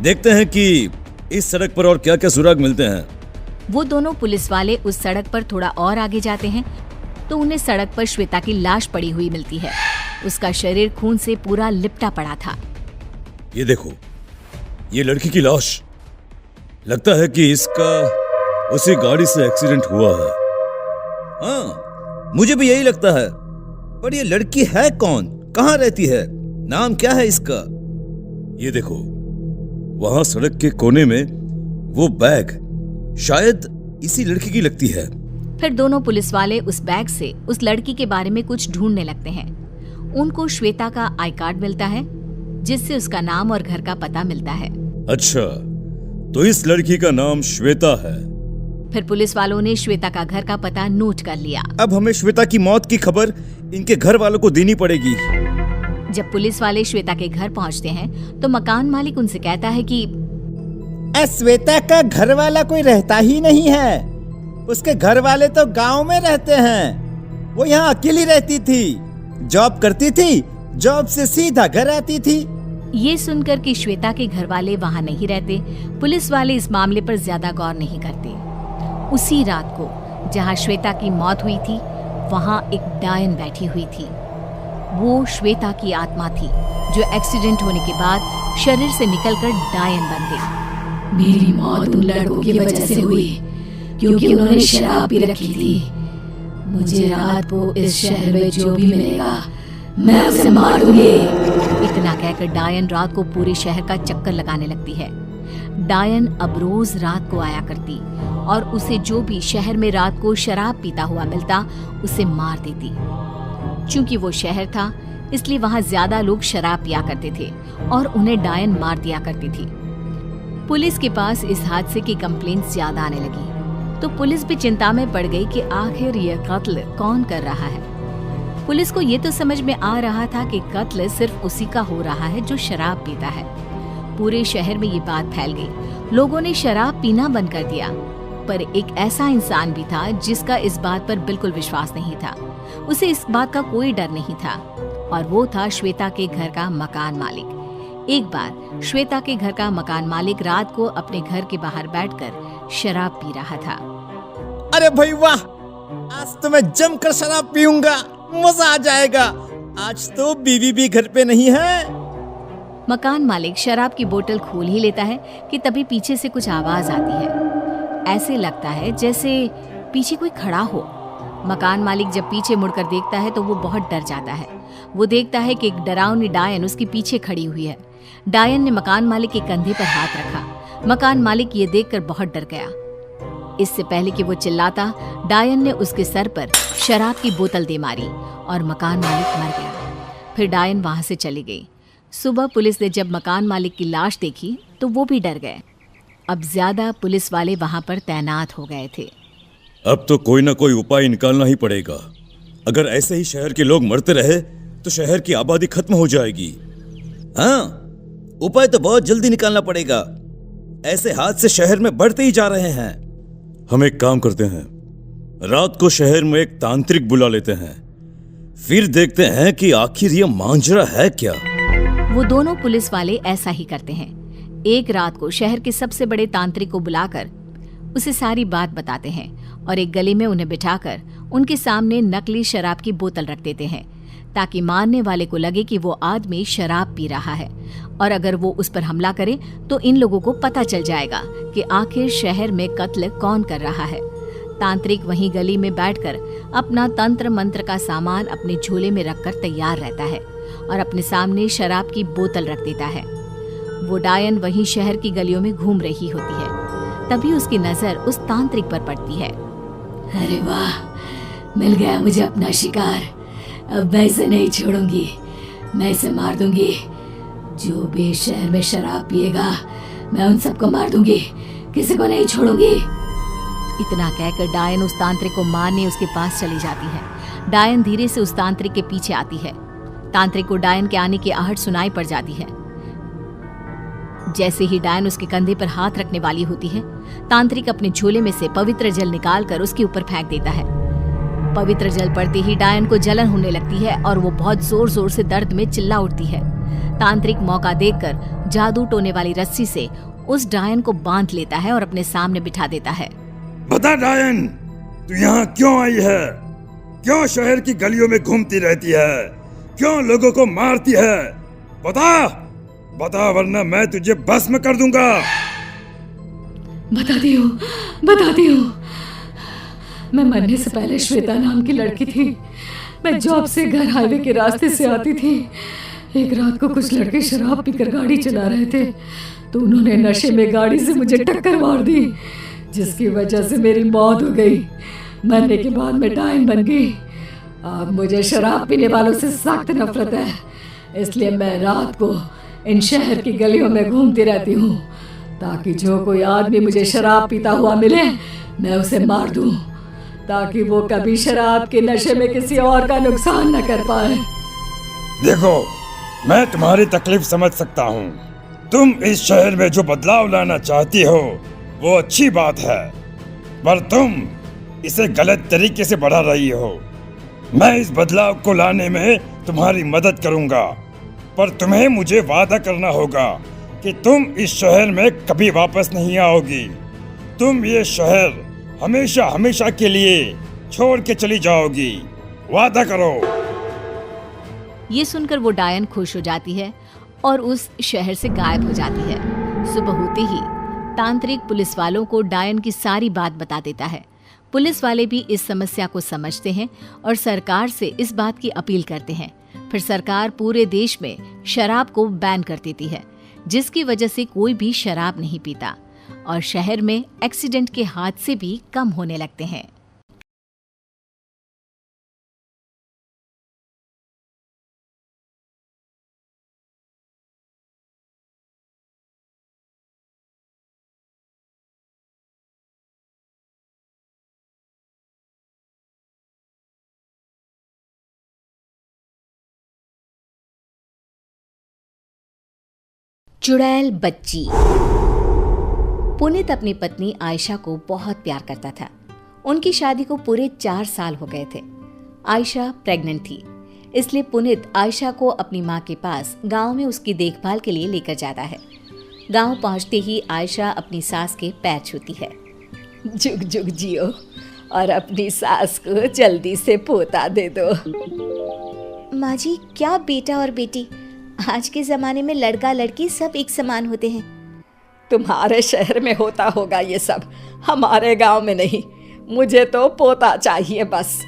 देखते हैं कि इस सड़क पर और क्या क्या सुराग मिलते हैं। वो दोनों पुलिस वाले उस सड़क पर थोड़ा और आगे जाते हैं तो उन्हें सड़क पर श्वेता की लाश पड़ी हुई मिलती है। उसका शरीर खून से पूरा लिपटा पड़ा था। ये देखो, ये लड़की की लाश। लगता है कि इसका उसी गाड़ी से एक्सीडेंट हुआ है। हाँ, मुझे भी यही लगता है। पर ये लड़की है कौन, कहाँ रहती है, नाम क्या है इसका? ये देखो, वहां सड़क के कोने में वो बैग शायद इसी लड़की की लगती है। फिर दोनों पुलिस वाले उस बैग से उस लड़की के बारे में कुछ ढूंढने लगते हैं। उनको श्वेता का आई कार्ड मिलता है जिससे उसका नाम और घर का पता मिलता है। अच्छा, तो इस लड़की का नाम श्वेता है। फिर पुलिस वालों ने श्वेता का घर का पता नोट कर लिया। अब हमें श्वेता की मौत की खबर इनके घर वालों को देनी पड़ेगी। जब पुलिस वाले श्वेता के घर पहुंचते हैं तो मकान मालिक उनसे कहता है कि श्वेता का घर वाला कोई रहता ही नहीं है। उसके घर वाले तो गांव में रहते हैं। वो यहाँ अकेली रहती थी, जॉब करती थी, जॉब से सीधा घर आती थी। ये सुनकर कि श्वेता के घर वाले वहाँ नहीं रहते, पुलिस वाले इस मामले पर ज्यादा गौर नहीं करते। उसी रात को जहाँ श्वेता की मौत हुई थी वहाँ एक डायन बैठी हुई थी। वो श्वेता की आत्मा थी जो एक्सीडेंट होने के बाद शरीर से निकलकर डायन बन गई। मेरी मौत उन लड़कों की वजह से हुई क्योंकि उन्होंने शराब पी रखी थी। मुझे रात को इस शहर में जो भी मिलेगा मैं उसे मार दूंगी। इतना कहकर डायन रात को पूरे शहर का चक्कर लगाने लगती है। डायन अब रोज रात को आया करती और उसे जो भी शहर में रात को शराब पीता हुआ मिलता उसे मार देती। चूंकि वो शहर था इसलिए वहाँ ज्यादा लोग शराब पिया करते थे और उन्हें डायन मार दिया करती थी। पुलिस के पास इस हादसे की कंप्लेंट्स ज्यादा आने लगी तो पुलिस भी चिंता में पड़ गई कि आखिर यह कत्ल कौन कर रहा है। पुलिस को ये तो समझ में आ रहा था कि कत्ल सिर्फ उसी का हो रहा है जो शराब पीता है। पूरे शहर में ये बात फैल गई। लोगों ने शराब पीना बंद कर दिया, पर एक ऐसा इंसान भी था जिसका इस बात पर बिल्कुल विश्वास नहीं था। उसे इस बात का कोई डर नहीं था और वो था श्वेता के घर का मकान मालिक। एक बार श्वेता के घर का मकान मालिक रात को अपने घर के बाहर बैठकर शराब पी रहा था। अरे भाई वाह, आज तो मैं जमकर शराब पीऊंगा, मजा आ जाएगा। आज तो बीवी भी घर पे नहीं है। मकान मालिक शराब की बोतल खोल ही लेता है कि तभी पीछे से कुछ आवाज आती है। ऐसे लगता है जैसे पीछे कोई खड़ा हो। मकान मालिक जब पीछे मुड़कर देखता है तो वो बहुत डर जाता है। वो देखता है कि एक डरावनी डायन उसके पीछे खड़ी हुई है। डायन ने मकान मालिक के कंधे पर हाथ रखा। मकान मालिक ये देखकर बहुत डर गया। इससे पहले कि वो चिल्लाता, डायन ने उसके सर पर शराब की बोतल दे मारी और मकान मालिक मर गया। फिर डायन वहां से चली गई। सुबह पुलिस ने जब मकान मालिक की लाश देखी तो वो भी डर गए। अब ज्यादा पुलिस वाले वहां पर तैनात हो गए थे। अब तो कोई ना कोई उपाय निकालना ही पड़ेगा। अगर ऐसे ही शहर के लोग मरते रहे तो शहर की आबादी खत्म हो जाएगी। हाँ, उपाय तो बहुत जल्दी निकालना पड़ेगा। ऐसे हादसे शहर में बढ़ते ही जा रहे हैं। हम एक काम करते हैं, रात को शहर में एक तांत्रिक बुला लेते हैं, फिर देखते हैं कि आखिर ये मांजरा है क्या। वो दोनों पुलिस वाले ऐसा ही करते हैं। एक रात को शहर के सबसे बड़े तांत्रिक को बुलाकर उसे सारी बात बताते हैं और एक गली में उन्हें बिठाकर उनके सामने नकली शराब की बोतल रख देते हैं ताकि मारने वाले को लगे कि वो आदमी शराब पी रहा है और अगर वो उस पर हमला करे तो इन लोगों को पता चल जाएगा कि आखिर शहर में कत्ल कौन कर रहा है। तांत्रिक वहीं गली में बैठकर अपना तंत्र मंत्र का सामान अपने झोले में रखकर तैयार रहता है और अपने सामने शराब की बोतल रख देता है। वो डायन वहीं शहर की गलियों में घूम रही होती है। तभी उसकी नजर उस तांत्रिक पर पड़ती है। अरे वाह, मिल गया मुझे अपना शिकार। अब मैं इसे नहीं छोड़ूंगी, मैं इसे मार दूंगी। जो भी शहर में शराब पिएगा मैं उन सबको मार दूंगी, किसी को नहीं छोड़ूंगी। इतना कहकर डायन उस तांत्रिक को मारने उसके पास चली जाती है। डायन धीरे से उस तांत्रिक के पीछे आती है। तांत्रिक को डायन के आने की आहट सुनाई पड़ जाती है। जैसे ही डायन उसके कंधे पर हाथ रखने वाली होती है, तांत्रिक अपने झोले में से पवित्र जल निकालकर उसके ऊपर फेंक देता है। पवित्र जल पड़ते ही डायन को जलन होने लगती है और वो बहुत जोर जोर से दर्द में चिल्ला उठती है। तांत्रिक मौका देखकर जादू टोने वाली रस्सी से उस डायन को बांध लेता है और अपने सामने बिठा देता है। बता डायन, तू यहाँ क्यों आई है? क्यों शहर की गलियों में घूमती रहती है? क्यों लोगों को मारती है? बता वरना मैं तुझे भस्म कर दूंगा। बताती हूँ। मैं मरने से पहले श्वेता नाम की लड़की थी। मैं जॉब से घर हाईवे के रास्ते से आती थी। एक रात को कुछ लड़के शराब पीकर गाड़ी चला रहे थे तो उन्होंने नशे में गाड़ी से मुझे टक्कर मार दी, जिसकी वजह से मेरी मौत हो गई। मरने के बाद मैं डायन बन गई। अब मुझे शराब पीने वालों से सख्त नफरत है, इसलिए मैं रात को इन शहर की गलियों में घूमती रहती हूँ ताकि जो कोई आदमी मुझे शराब पीता हुआ मिले मैं उसे मार दूं, ताकि वो कभी शराब के नशे में किसी और का नुकसान न कर पाए। देखो, मैं तुम्हारी तकलीफ समझ सकता हूँ। तुम इस शहर में जो बदलाव लाना चाहती हो वो अच्छी बात है, पर तुम इसे गलत तरीके से बढ़ा रही हो। मैं इस बदलाव को लाने में तुम्हारी मदद करूंगा, पर तुम्हें मुझे वादा करना होगा कि तुम इस शहर में कभी वापस नहीं आओगी। तुम ये शहर हमेशा हमेशा के लिए छोड़ के चली जाओगी। वादा करो। ये सुनकर वो डायन खुश हो जाती है और उस शहर से गायब हो जाती है। सुबह होते ही तांत्रिक पुलिस वालों को डायन की सारी बात बता देता है। पुलिस वाले भी इस समस्या को समझते हैं और सरकार से इस बात की अपील करते हैं। फिर सरकार पूरे देश में शराब को बैन कर देती है, जिसकी वजह से कोई भी शराब नहीं पीता और शहर में एक्सीडेंट के हादसे भी कम होने लगते हैं। चुड़ैल बच्ची। पुनीत अपनी पत्नी आयशा को बहुत प्यार करता था। उनकी शादी को पूरे 4 साल हो गए थे। आयशा प्रेग्नेंट थी, इसलिए पुनीत आयशा को अपनी माँ के पास गांव में उसकी देखभाल के लिए लेकर जाता है। गांव पहुंचते ही आयशा अपनी सास के पैर छूती है। जुग जुग जियो और अपनी सास को जल्दी से पोता दे दो। माँ जी, क्या बेटा और बेटी, आज के जमाने में लड़का लड़की सब एक समान होते हैं। तुम्हारे शहर में होता होगा ये सब, हमारे गांव में नहीं। मुझे तो पोता चाहिए बस।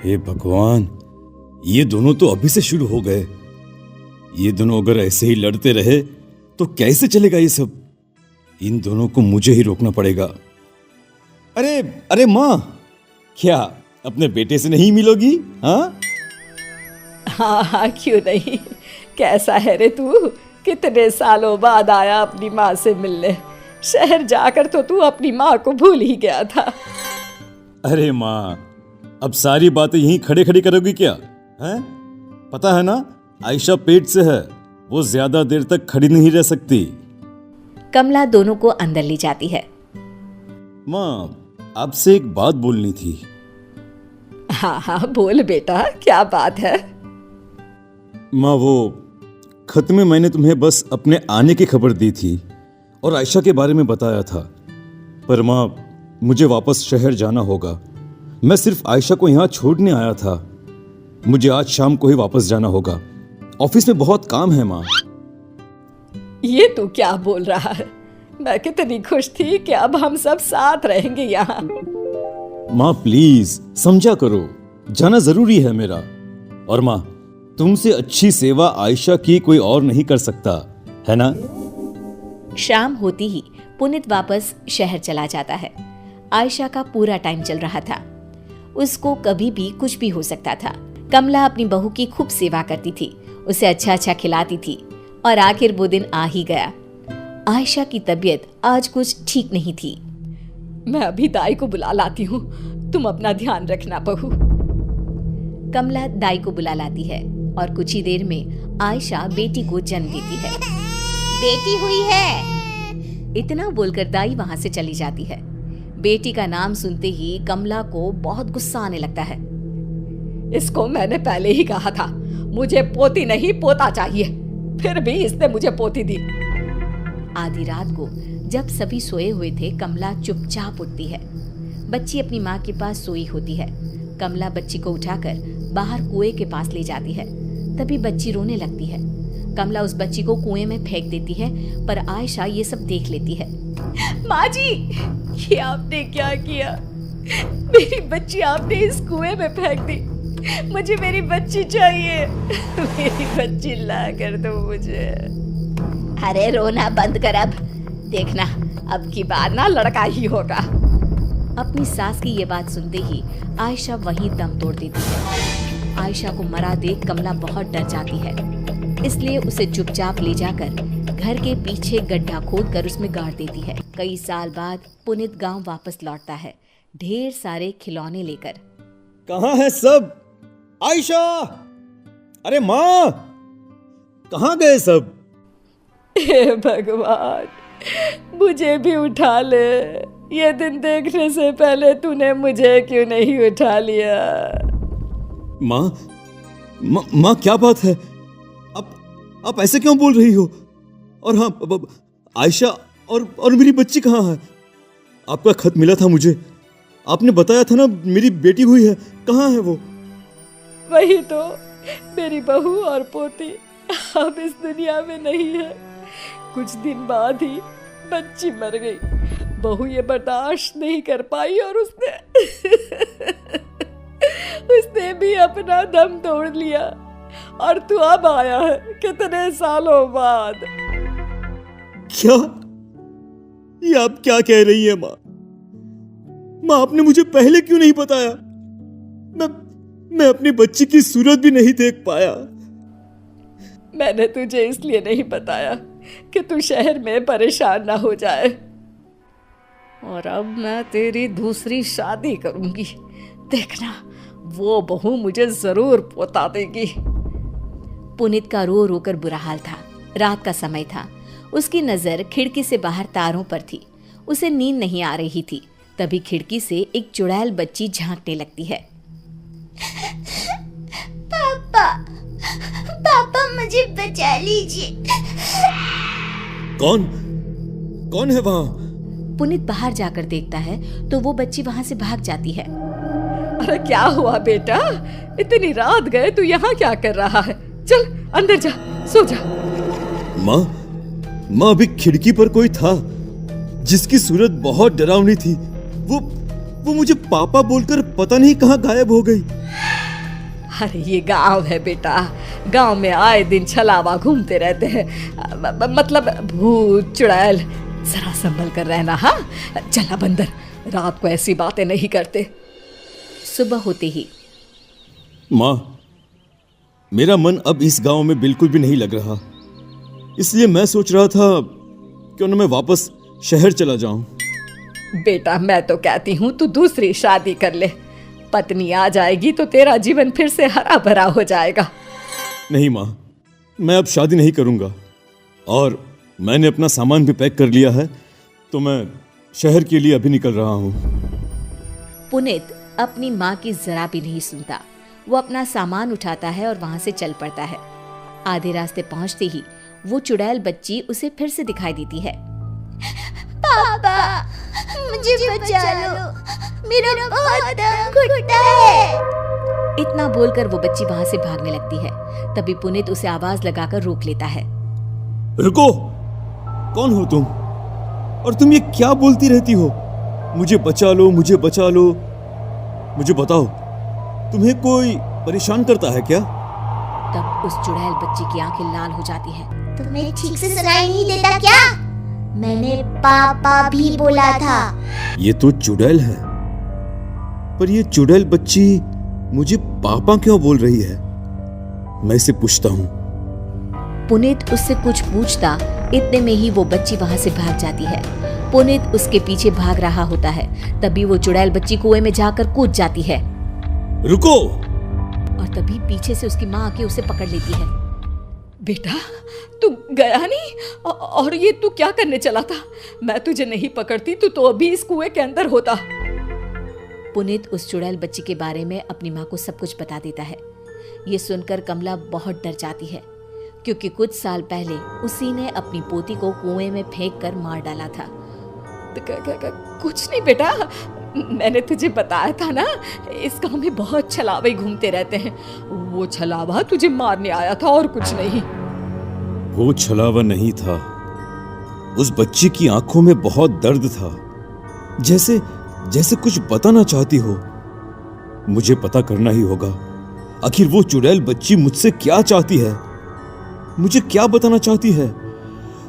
हे भगवान, ये दोनों तो अभी से शुरू हो गए। ये दोनों अगर ऐसे ही लड़ते रहे तो कैसे चलेगा ये सब? इन दोनों को मुझे ही रोकना पड़ेगा। अरे अरे माँ, क्या अपने बेटे से नहीं मिलोगी? हाँ, क्यों नहीं। कैसा है रे तू? कितने सालों बाद आया अपनी माँ से मिलने। शहर जाकर तो तू अपनी माँ को भूल ही गया था। अरे माँ, अब सारी बातें यहीं खड़े खड़े करोगी क्या? हैं? पता है ना, आयशा पेट से है, वो ज्यादा देर तक खड़ी नहीं रह सकती। कमला दोनों को अंदर ले जाती है। माँ, आपसे एक बात बोलनी थी। हाँ, बोल बेटा, क्या बात है? माँ, वो खत में मैंने तुम्हें बस अपने आने की खबर दी थी और आयशा के बारे में बताया था, पर माँ, मुझे वापस शहर जाना होगा। मैं सिर्फ आयशा को यहाँ छोड़ने आया था। मुझे आज शाम को ही वापस जाना होगा। ऑफिस में बहुत काम है माँ। ये तू क्या बोल रहा है? मैं कितनी खुश थी कि अब हम सब साथ रहेंगे यहाँ। माँ प्लीज समझा करो, जाना जरूरी है मेरा। और माँ, तुमसे अच्छी सेवा आयशा की कोई और नहीं कर सकता, है ना? शाम होती ही पुनीत वापस शहर चला जाता है। आयशा का पूरा टाइम चल रहा था। उसको कभी भी कुछ भी हो सकता था। कमला अपनी बहू की खूब सेवा करती थी, उसे अच्छा अच्छा खिलाती थी और आखिर वो दिन आ ही गया। आयशा की तबीयत आज कुछ ठीक नहीं थी। मैं अभी दाई को बुला लाती हूँ, तुम अपना ध्यान रखना बहू। कमला दाई को बुला लाती है और कुछ ही देर में आयशा बेटी को जन्म देती है। बेटी हुई है। इतना बोलकर दाई वहां से चली जाती है। बेटी का नाम सुनते ही कमला को बहुत गुस्सा आने लगता है। इसको मैंने पहले ही कहा था, मुझे पोती नहीं पोता चाहिए, फिर भी इसने मुझे पोती दी। आधी रात को जब सभी सोए हुए थे, कमला चुपचाप उठती है। बच्ची अपनी माँ के पास सोई होती है। कमला बच्ची को उठाकर बाहर कुएं के पास ले जाती है। तभी बच्ची रोने लगती है। कमला उस बच्ची को कुएं में फेंक देती है, पर आयशा ये सब देख लेती है। माँ जी, ये आपने क्या किया? मेरी बच्ची आपने इस कुएं में फेंक दी। मुझे मेरी बच्ची चाहिए। मेरी बच्ची ला कर दो मुझे। अरे रोना बंद कर, अब देखना अब की बार ना लड़का ही होगा। अपनी सास की ये बात सुनते ही आयशा वहीं दम तोड़ देती है। आयशा को मरा देख कमला बहुत डर जाती है, इसलिए उसे चुपचाप ले जाकर घर के पीछे गड्ढा खोदकर उसमें गाड़ देती है। कई साल बाद पुनीत गांव वापस लौटता है, ढेर सारे खिलौने लेकर। कहाँ है सब? आयशा, अरे माँ, कहाँ गए सब? हे भगवान, मुझे भी उठा ले। ये दिन देखने से पहले तूने मुझे क्यों नहीं उठा लिया? माँ क्या बात है? आप ऐसे क्यों बोल रही हो? और हाँ, आयशा और मेरी बच्ची कहाँ है? आपका खत मिला था मुझे, आपने बताया था ना मेरी बेटी हुई है, कहाँ है वो? वही तो, मेरी बहू और पोती अब इस दुनिया में नहीं है। कुछ दिन बाद ही बच्ची मर गई। बहू ये बर्दाश्त नहीं कर पाई और उसने भी अपना दम तोड़ लिया। और तू अब आया है कितने सालों बाद। क्या? ये आप क्या कह रही है माँ? माँ, आपने मुझे पहले क्यों नहीं बताया? मैं अपनी बच्ची की सूरत भी नहीं देख पाया। मैंने तुझे इसलिए नहीं बताया कि तू शहर में परेशान ना हो जाए। और अब मैं तेरी दूसरी शादी करूंगी, देखना वो बहू मुझे जरूर पोता देगी। पुनीत का रो रो कर बुरा हाल था। रात का समय था। उसकी नजर खिड़की से बाहर तारों पर थी। उसे नींद नहीं आ रही थी। तभी खिड़की से एक चुड़ैल बच्ची झांकने लगती है। पापा मुझे बचा लीजिए। कौन है वहाँ? पुनीत बाहर जाकर देखता है तो वो बच्ची वहाँ से भाग जाती है। अरे क्या हुआ बेटा, इतनी रात गए तू यहाँ क्या कर रहा है? चल अंदर जा, सो जा। माँ अभी खिड़की पर कोई था जिसकी सूरत बहुत डरावनी थी। वो मुझे पापा बोलकर पता नहीं कहाँ गायब हो गई। अरे ये गांव है बेटा, गांव में आए दिन छलावा घूमते रहते हैं, मतलब भूत चुड़ैल। जरा संभल कर रहना। हाँ चल अब अंदर, रात को ऐसी बातें नहीं करते। सुबह होते ही माँ, मेरा मन अब इस गांव में बिल्कुल भी नहीं लग रहा, इसलिए मैं सोच रहा था क्यों न मैं वापस शहर चला जाऊं। बेटा मैं तो कहती हूँ तू दूसरी शादी कर ले। पत्नी आ जाएगी तो तेरा जीवन फिर से हरा भरा हो जाएगा। नहीं माँ, मैं अब शादी नहीं करूंगा और मैंने अपना सामान भी पैक कर लिया है, तो मैं शहर के लिए अभी निकल रहा हूँ। पुनीत अपनी माँ की जरा भी नहीं सुनता। वो अपना सामान उठाता है और वहाँ से चल पड़ता है। आधे रास्ते पहुँचते ही वो चुड़ैल बच्ची उसे फिर से दिखाई देती है। पापा मुझे बचा लो, मेरा बहुत दम घुटता है। इतना बोलकर वो बच्ची वहाँ से भागने लगती है। तभी पुनीत उसे आवाज लगाकर रोक लेता है। रुको, कौन हो तुम? और तुम ये क्या बोलती रहती हो? मुझे बचा लो, मुझे बचा लो। मुझे बताओ, तुम्हें कोई परेशान करता है क्या? तब उस चुड़ैल बच्ची की आंखें लाल हो जाती हैं। तुम्हें ठीक से सुनाई नहीं देता क्या? मैंने पापा भी बोला था। ये तो चुड़ैल है, पर ये चुड़ैल बच्ची मुझे पापा क्यों बोल रही है? मैं इसे पूछता हूँ। पुनीत उससे कुछ पूछता, इतने में ही वो बच्ची वहाँ से भाग जाती है। पुनीत उसके पीछे भाग रहा होता है। तभी वो चुड़ैल बच्ची कुएं में जाकर कूद जाती है। रुको, और तभी पीछे से उसकी माँ आके उसे पकड़ लेती है। बेटा, तू गया नहीं? और ये तू क्या करने चला था? मैं तुझे नहीं पकड़ती तो अभी इस कुएं के अंदर होता। पुनीत उस चुड़ैल बच्ची के बारे में अपनी माँ को सब कुछ बता देता है। ये सुनकर कमला बहुत डर जाती है, क्योंकि कुछ साल पहले उसी ने अपनी पोती को कुएं में फेंक कर मार डाला था। कुछ नहीं बेटा, मैंने तुझे बताया था ना, इस गांव में बहुत छलावे घूमते रहते हैं। वो छलावा तुझे मारने आया था और कुछ नहीं। वो छलावा नहीं था, उस बच्ची की आंखों में बहुत दर्द था, जैसे जैसे कुछ बताना चाहती हो। मुझे पता करना ही होगा, आखिर वो चुड़ैल बच्ची मुझसे क्या चाहती है, मुझे क्या बताना चाहती है।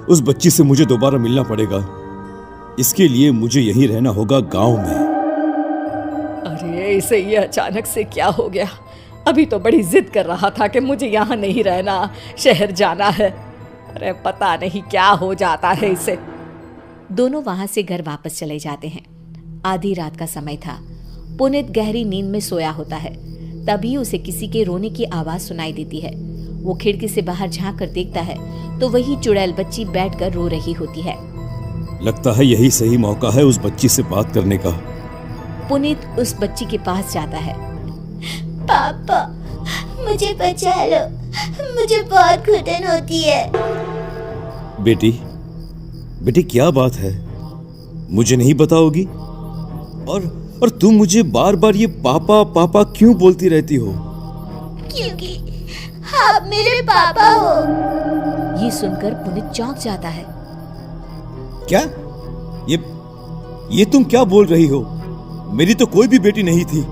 उस बच्ची से मुझे दोबारा मिलना पड़ेगा। इसके लिए मुझे यहीं रहना होगा, गांव में। अरे इसे ये अचानक से क्या हो गया? अभी तो बड़ी जिद कर रहा था कि मुझे यहाँ नहीं रहना, शहर जाना है। अरे पता नहीं क्या हो जाता है इसे। दोनों वहां से घर वापस चले जाते हैं। आधी रात का समय था। पुनीत गहरी नींद में सोया होता है। तभी उसे किसी के रोने की आवाज सुनाई देती है। वो खिड़की से बाहर झांक कर देखता है तो वही चुड़ैल बच्ची बैठकर रो रही होती है। लगता है यही सही मौका है उस बच्ची से बात करने का। पुनीत उस बच्ची के पास जाता है। पापा, मुझे बचा लो, मुझे बहुत घुटन होती है। बेटी, बेटी क्या बात है, मुझे नहीं बताओगी? और तुम मुझे बार बार ये पापा पापा क्यों बोलती रहती हो? क्योंकि आप मेरे पापा हो। ये सुनकर पुनीत चौंक जाता है। क्या? ये तुम क्या बोल रही हो? मेरी तो कोई भी बेटी नहीं थी।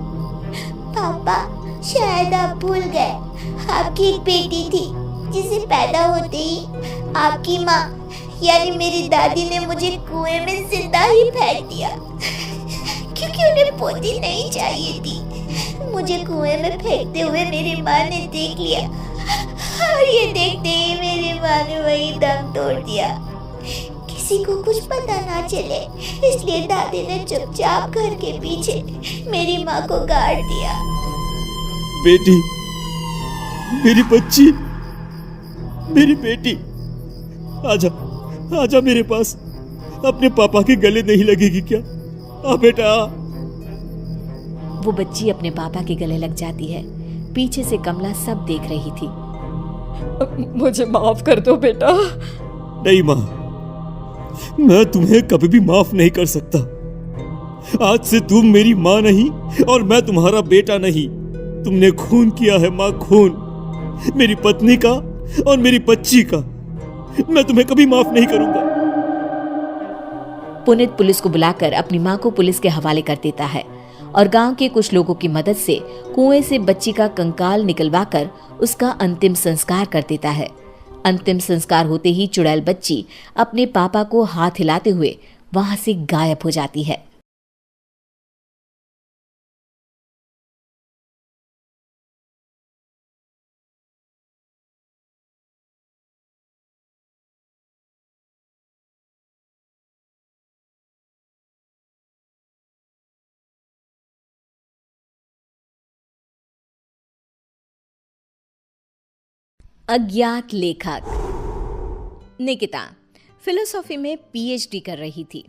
पापा, शायद आप भूल गए, आपकी एक बेटी थी जिसे पैदा होते ही आपकी माँ यानी मेरी दादी ने मुझे कुएं में जिंदा ही फेंक दिया, क्योंकि उन्हें पोती नहीं चाहिए थी। मुझे कुएं में फेंकते हुए मेरी माँ ने देख लिया और ये देखते ही मेरी माँ ने वही दम तोड़ दिया। किसी को कुछ पता ना चले, इसलिए दादी ने चुपचाप घर के पीछे मेरी माँ को गाड़ दिया। बेटी, मेरी बच्ची, मेरी बेटी, आजा, आजा मेरे पास। अपने पापा के गले नहीं लगेगी क्या? आ बेटा। वो बच्ची अपने पापा के गले लग जाती है। पीछे से कमला सब देख रही थी। मुझे माफ कर दो बेटा। नहीं माँ, मैं तुम्हें कभी भी माफ नहीं कर सकता। आज से तुम मेरी माँ नहीं और मैं तुम्हारा बेटा नहीं। तुमने खून किया है माँ, खून, मेरी पत्नी का और मेरी बच्ची का। मैं तुम्हें कभी माफ नहीं करूंगा। पुनीत पुलिस को बुलाकर अपनी माँ को पुलिस के हवाले कर देता है और गांव के कुछ लोगों की मदद से कुएं से बच्ची का कंकाल निकलवाकर उसका अंतिम संस्कार कर देता है। अंतिम संस्कार होते ही चुड़ैल बच्ची अपने पापा को हाथ हिलाते हुए वहां से गायब हो जाती है। अज्ञात लेखक। निकिता फिलोसॉफी में पीएचडी कर रही थी।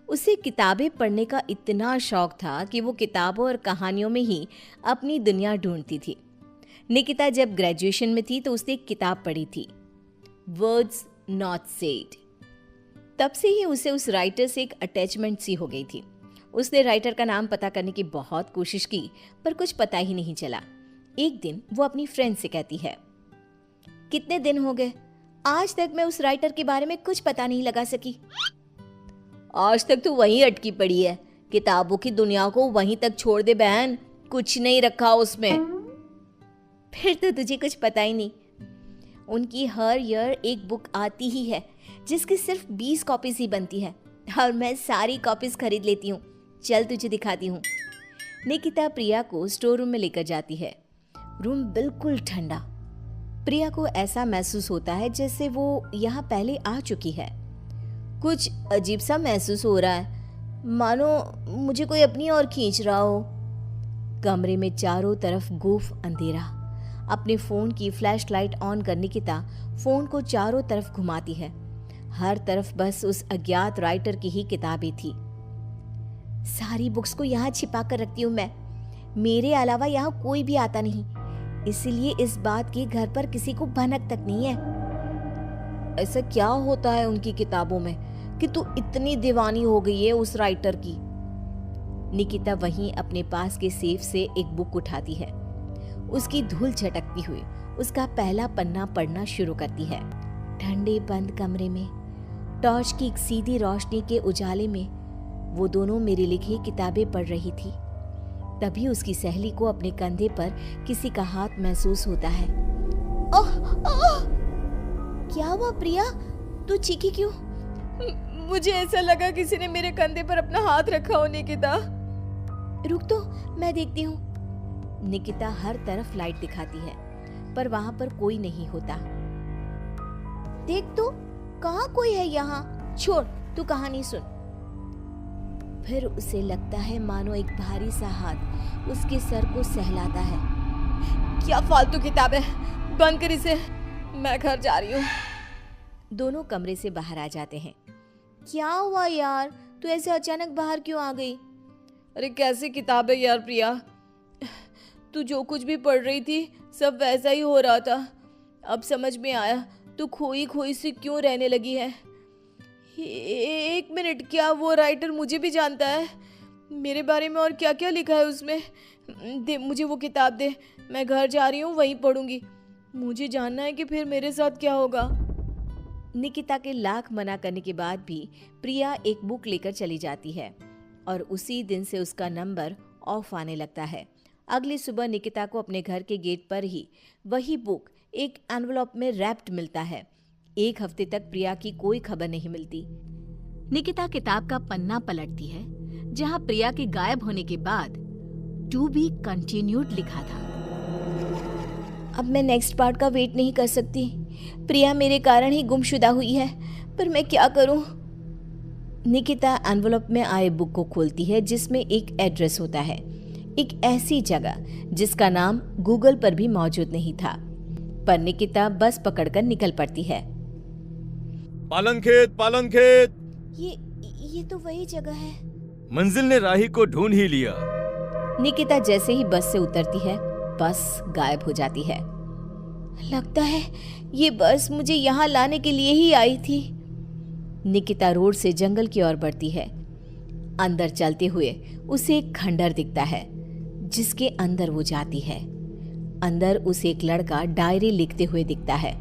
उसे किताबें पढ़ने का इतना शौक था कि वो किताबों और कहानियों में ही अपनी दुनिया ढूंढती थी। निकिता जब ग्रेजुएशन में थी तो उसने एक किताब पढ़ी थी, वर्ड्स नॉट सेड। तब से ही उसे उस राइटर से एक अटैचमेंट सी हो गई थी। उसने राइटर का नाम पता करने की बहुत कोशिश की पर कुछ पता ही नहीं चला। एक दिन वो अपनी फ्रेंड से कहती है, कितने दिन हो गए, आज तक मैं उस राइटर के बारे में कुछ पता नहीं लगा सकी। आज तक तो वहीं अटकी पड़ी है, किताबों की दुनिया को वहीं तक छोड़ दे बहन, कुछ नहीं रखा उसमें। फिर तो तुझे कुछ पता ही नहीं। उनकी हर ईयर एक बुक आती ही है जिसकी सिर्फ 20 कॉपीज ही बनती है और मैं सारी कॉपीज खरीद लेती हूँ। चल तुझे दिखाती हूँ। निकिता प्रिया को स्टोर रूम में लेकर जाती है। रूम बिल्कुल ठंडा। प्रिया को ऐसा महसूस होता है जैसे वो यहाँ पहले आ चुकी है। कुछ अजीब सा महसूस हो रहा है, मानो मुझे कोई अपनी ओर खींच रहा हो। कमरे में चारों तरफ गुफ अंधेरा। अपने फोन की फ्लैशलाइट ऑन कर निकिता फोन को चारों तरफ घुमाती है। हर तरफ बस उस अज्ञात राइटर की ही किताबें थी। सारी बुक्स को यहाँ छिपा कर रखती हूँ मैं, मेरे अलावा यहाँ कोई भी आता नहीं, इसलिए इस बात की घर पर किसी को भनक तक नहीं है। ऐसा क्या होता है उनकी किताबों में कि तू इतनी दीवानी हो गई है उस राइटर की? निकिता वहीं अपने पास के सेफ से एक बुक उठाती है। उसकी धूल झटकती हुई उसका पहला पन्ना पढ़ना शुरू करती है। ठंडे बंद कमरे में टॉर्च की एक सीधी रोशनी के उजाले में वो दोनों मेरी लिखी किताबें पढ़ रही थी। तभी उसकी सहेली को अपने कंधे पर किसी का हाथ महसूस होता है। ओह ओह! क्या हुआ प्रिया, तू चीखी क्यों? मुझे ऐसा लगा किसी ने मेरे कंधे पर अपना हाथ रखा हो। निकिता रुक तो, मैं देखती हूँ। निकिता हर तरफ लाइट दिखाती है पर वहां पर कोई नहीं होता। देख तो, कहाँ कोई है यहाँ? छोड़, तू कहानी सुन। फिर उसे लगता है मानो एक भारी सा हाथ उसके सर को सहलाता है। क्या फालतू किताब है, बंद कर इसे, मैं घर जा रही हूँ। दोनों कमरे से बाहर आ जाते हैं। क्या हुआ यार, तू ऐसे अचानक बाहर क्यों आ गई? अरे कैसी किताब है यार प्रिया, तू जो कुछ भी पढ़ रही थी सब वैसा ही हो रहा था। अब समझ में आया तू खोई खोई सी क्यों रहने लगी है। एक मिनट, क्या वो राइटर मुझे भी जानता है? मेरे बारे में और क्या क्या लिखा है उसमें? दे मुझे वो किताब दे, मैं घर जा रही हूँ, वहीं पढ़ूंगी। मुझे जानना है कि फिर मेरे साथ क्या होगा। निकिता के लाख मना करने के बाद भी प्रिया एक बुक लेकर चली जाती है और उसी दिन से उसका नंबर ऑफ आने लगता है। अगली सुबह निकिता को अपने घर के गेट पर ही वही बुक एक एनवलप में रैप्ड मिलता है। एक हफ्ते तक प्रिया की कोई खबर नहीं मिलती। निकिता किताब का पन्ना पलटती है जहां प्रिया के गायब होने के बाद टू बी कंटिन्यूड लिखा था। अब मैं नेक्स्ट पार्ट का वेट नहीं कर सकती। प्रिया मेरे कारण ही गुमशुदा हुई है, पर मैं क्या करूं? निकिता एनवलप में आए बुक को खोलती है जिसमें एक एड्रेस होता है, एक ऐसी जगह जिसका नाम गूगल पर भी मौजूद नहीं था। पर निकिता बस पकड़कर निकल पड़ती है। पालन खेत, पालन खेत। ये तो वही जगह है। मंजिल ने राही को ढूंढ ही लिया। निकिता जैसे ही बस से उतरती है, बस गायब हो जाती है। लगता है ये बस मुझे यहाँ लाने के लिए ही आई थी। निकिता रोड से जंगल की ओर बढ़ती है। अंदर चलते हुए उसे एक खंडर दिखता है जिसके अंदर वो जाती है। अंदर उसे एक लड़का डायरी लिखते हुए दिखता है।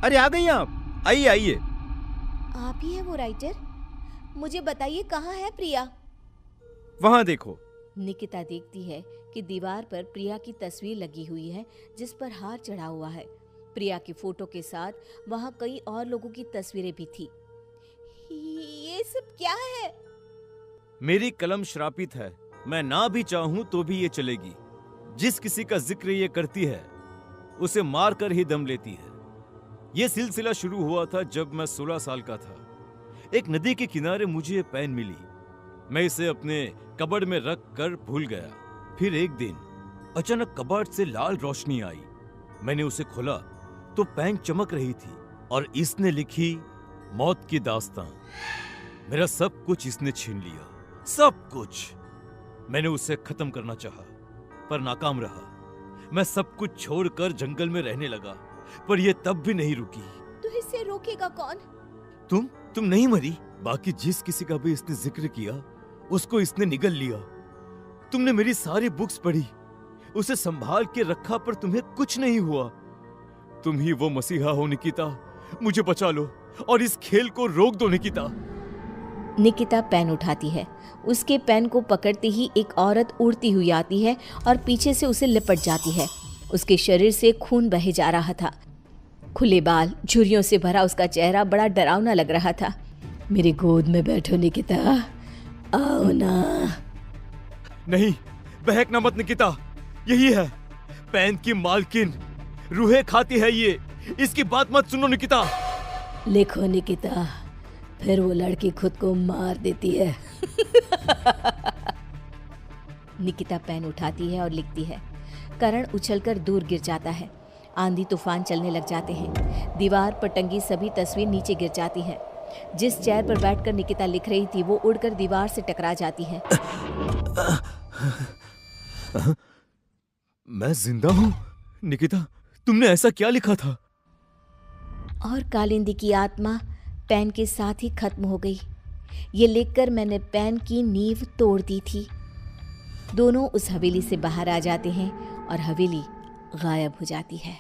अरे आ गई आप, आइए आइए। आप ही है वो राइटर? मुझे बताइए कहाँ है प्रिया? वहां देखो। निकिता देखती है कि दीवार पर प्रिया की तस्वीर लगी हुई है जिस पर हार चढ़ा हुआ है। प्रिया की फोटो के साथ वहां कई और लोगों की तस्वीरें भी थी। ये सब क्या है? मेरी कलम श्रापित है, मैं ना भी चाहूं तो भी ये चलेगी। जिस किसी का जिक्र ये करती है उसे मार कर ही दम लेती है। ये सिलसिला शुरू हुआ था जब मैं 16 साल का था। एक नदी के किनारे मुझे ये पेन मिली। मैं इसे अपने कबर्ड में रख कर भूल गया। फिर एक दिन अचानक कबर्ड से लाल रोशनी आई। मैंने उसे खोला तो पेन चमक रही थी और इसने लिखी मौत की दास्तां। मेरा सब कुछ इसने छीन लिया, सब कुछ। मैंने उसे खत्म करना चाहा पर नाकाम रहा। मैं सब कुछ छोड़कर जंगल में रहने लगा, पर यह तब भी नहीं रुकी। तो इसे रोकेगा कौन? तुम नहीं मरी। बाकी जिस किसी का भी इसने जिक्र किया उसको इसने निगल लिया। तुमने मेरी सारी बुक्स पढ़ी, उसे संभाल के रखा, पर तुम्हें कुछ नहीं हुआ। तुम ही वो मसीहा हो निकिता, मुझे बचा लो और इस खेल को रोक दो निकिता। निकिता पेन उठाती है। उसके पेन को पकड़ते ही एक औरत उड़ती हुई आती है और पीछे से उसे लिपट जाती है। उसके शरीर से खून बहे जा रहा था। खुले बाल, झुर्रियों से भरा उसका चेहरा बड़ा डरावना लग रहा था। मेरी गोद में बैठो निकिता, आओ ना। नहीं, बहकना मत निकिता, यही है पेन की मालकिन। रूहें खाती है ये, इसकी बात मत सुनो निकिता। लिखो निकिता, फिर वो लड़की खुद को मार देती है। निकिता पेन उठाती है और लिखती है। करण उछलकर दूर गिर जाता है। आंधी तूफान चलने लग जाते हैं। दीवार पर टंगी सभी तस्वीर नीचे गिर जाती हैं। जिस चेयर पर बैठकर निकिता लिख रही थी वो उड़कर दीवार से टकरा जाती है। मैं जिंदा हूँ? निकिता, तुमने ऐसा क्या लिखा था? और कालिंदी की आत्मा पेन के साथ ही खत्म हो गई। ये लिखकर मैंने पेन की नींव तोड़ दी थी। दोनों उस हवेली से बाहर आ जाते हैं और हवेली गायब हो जाती है।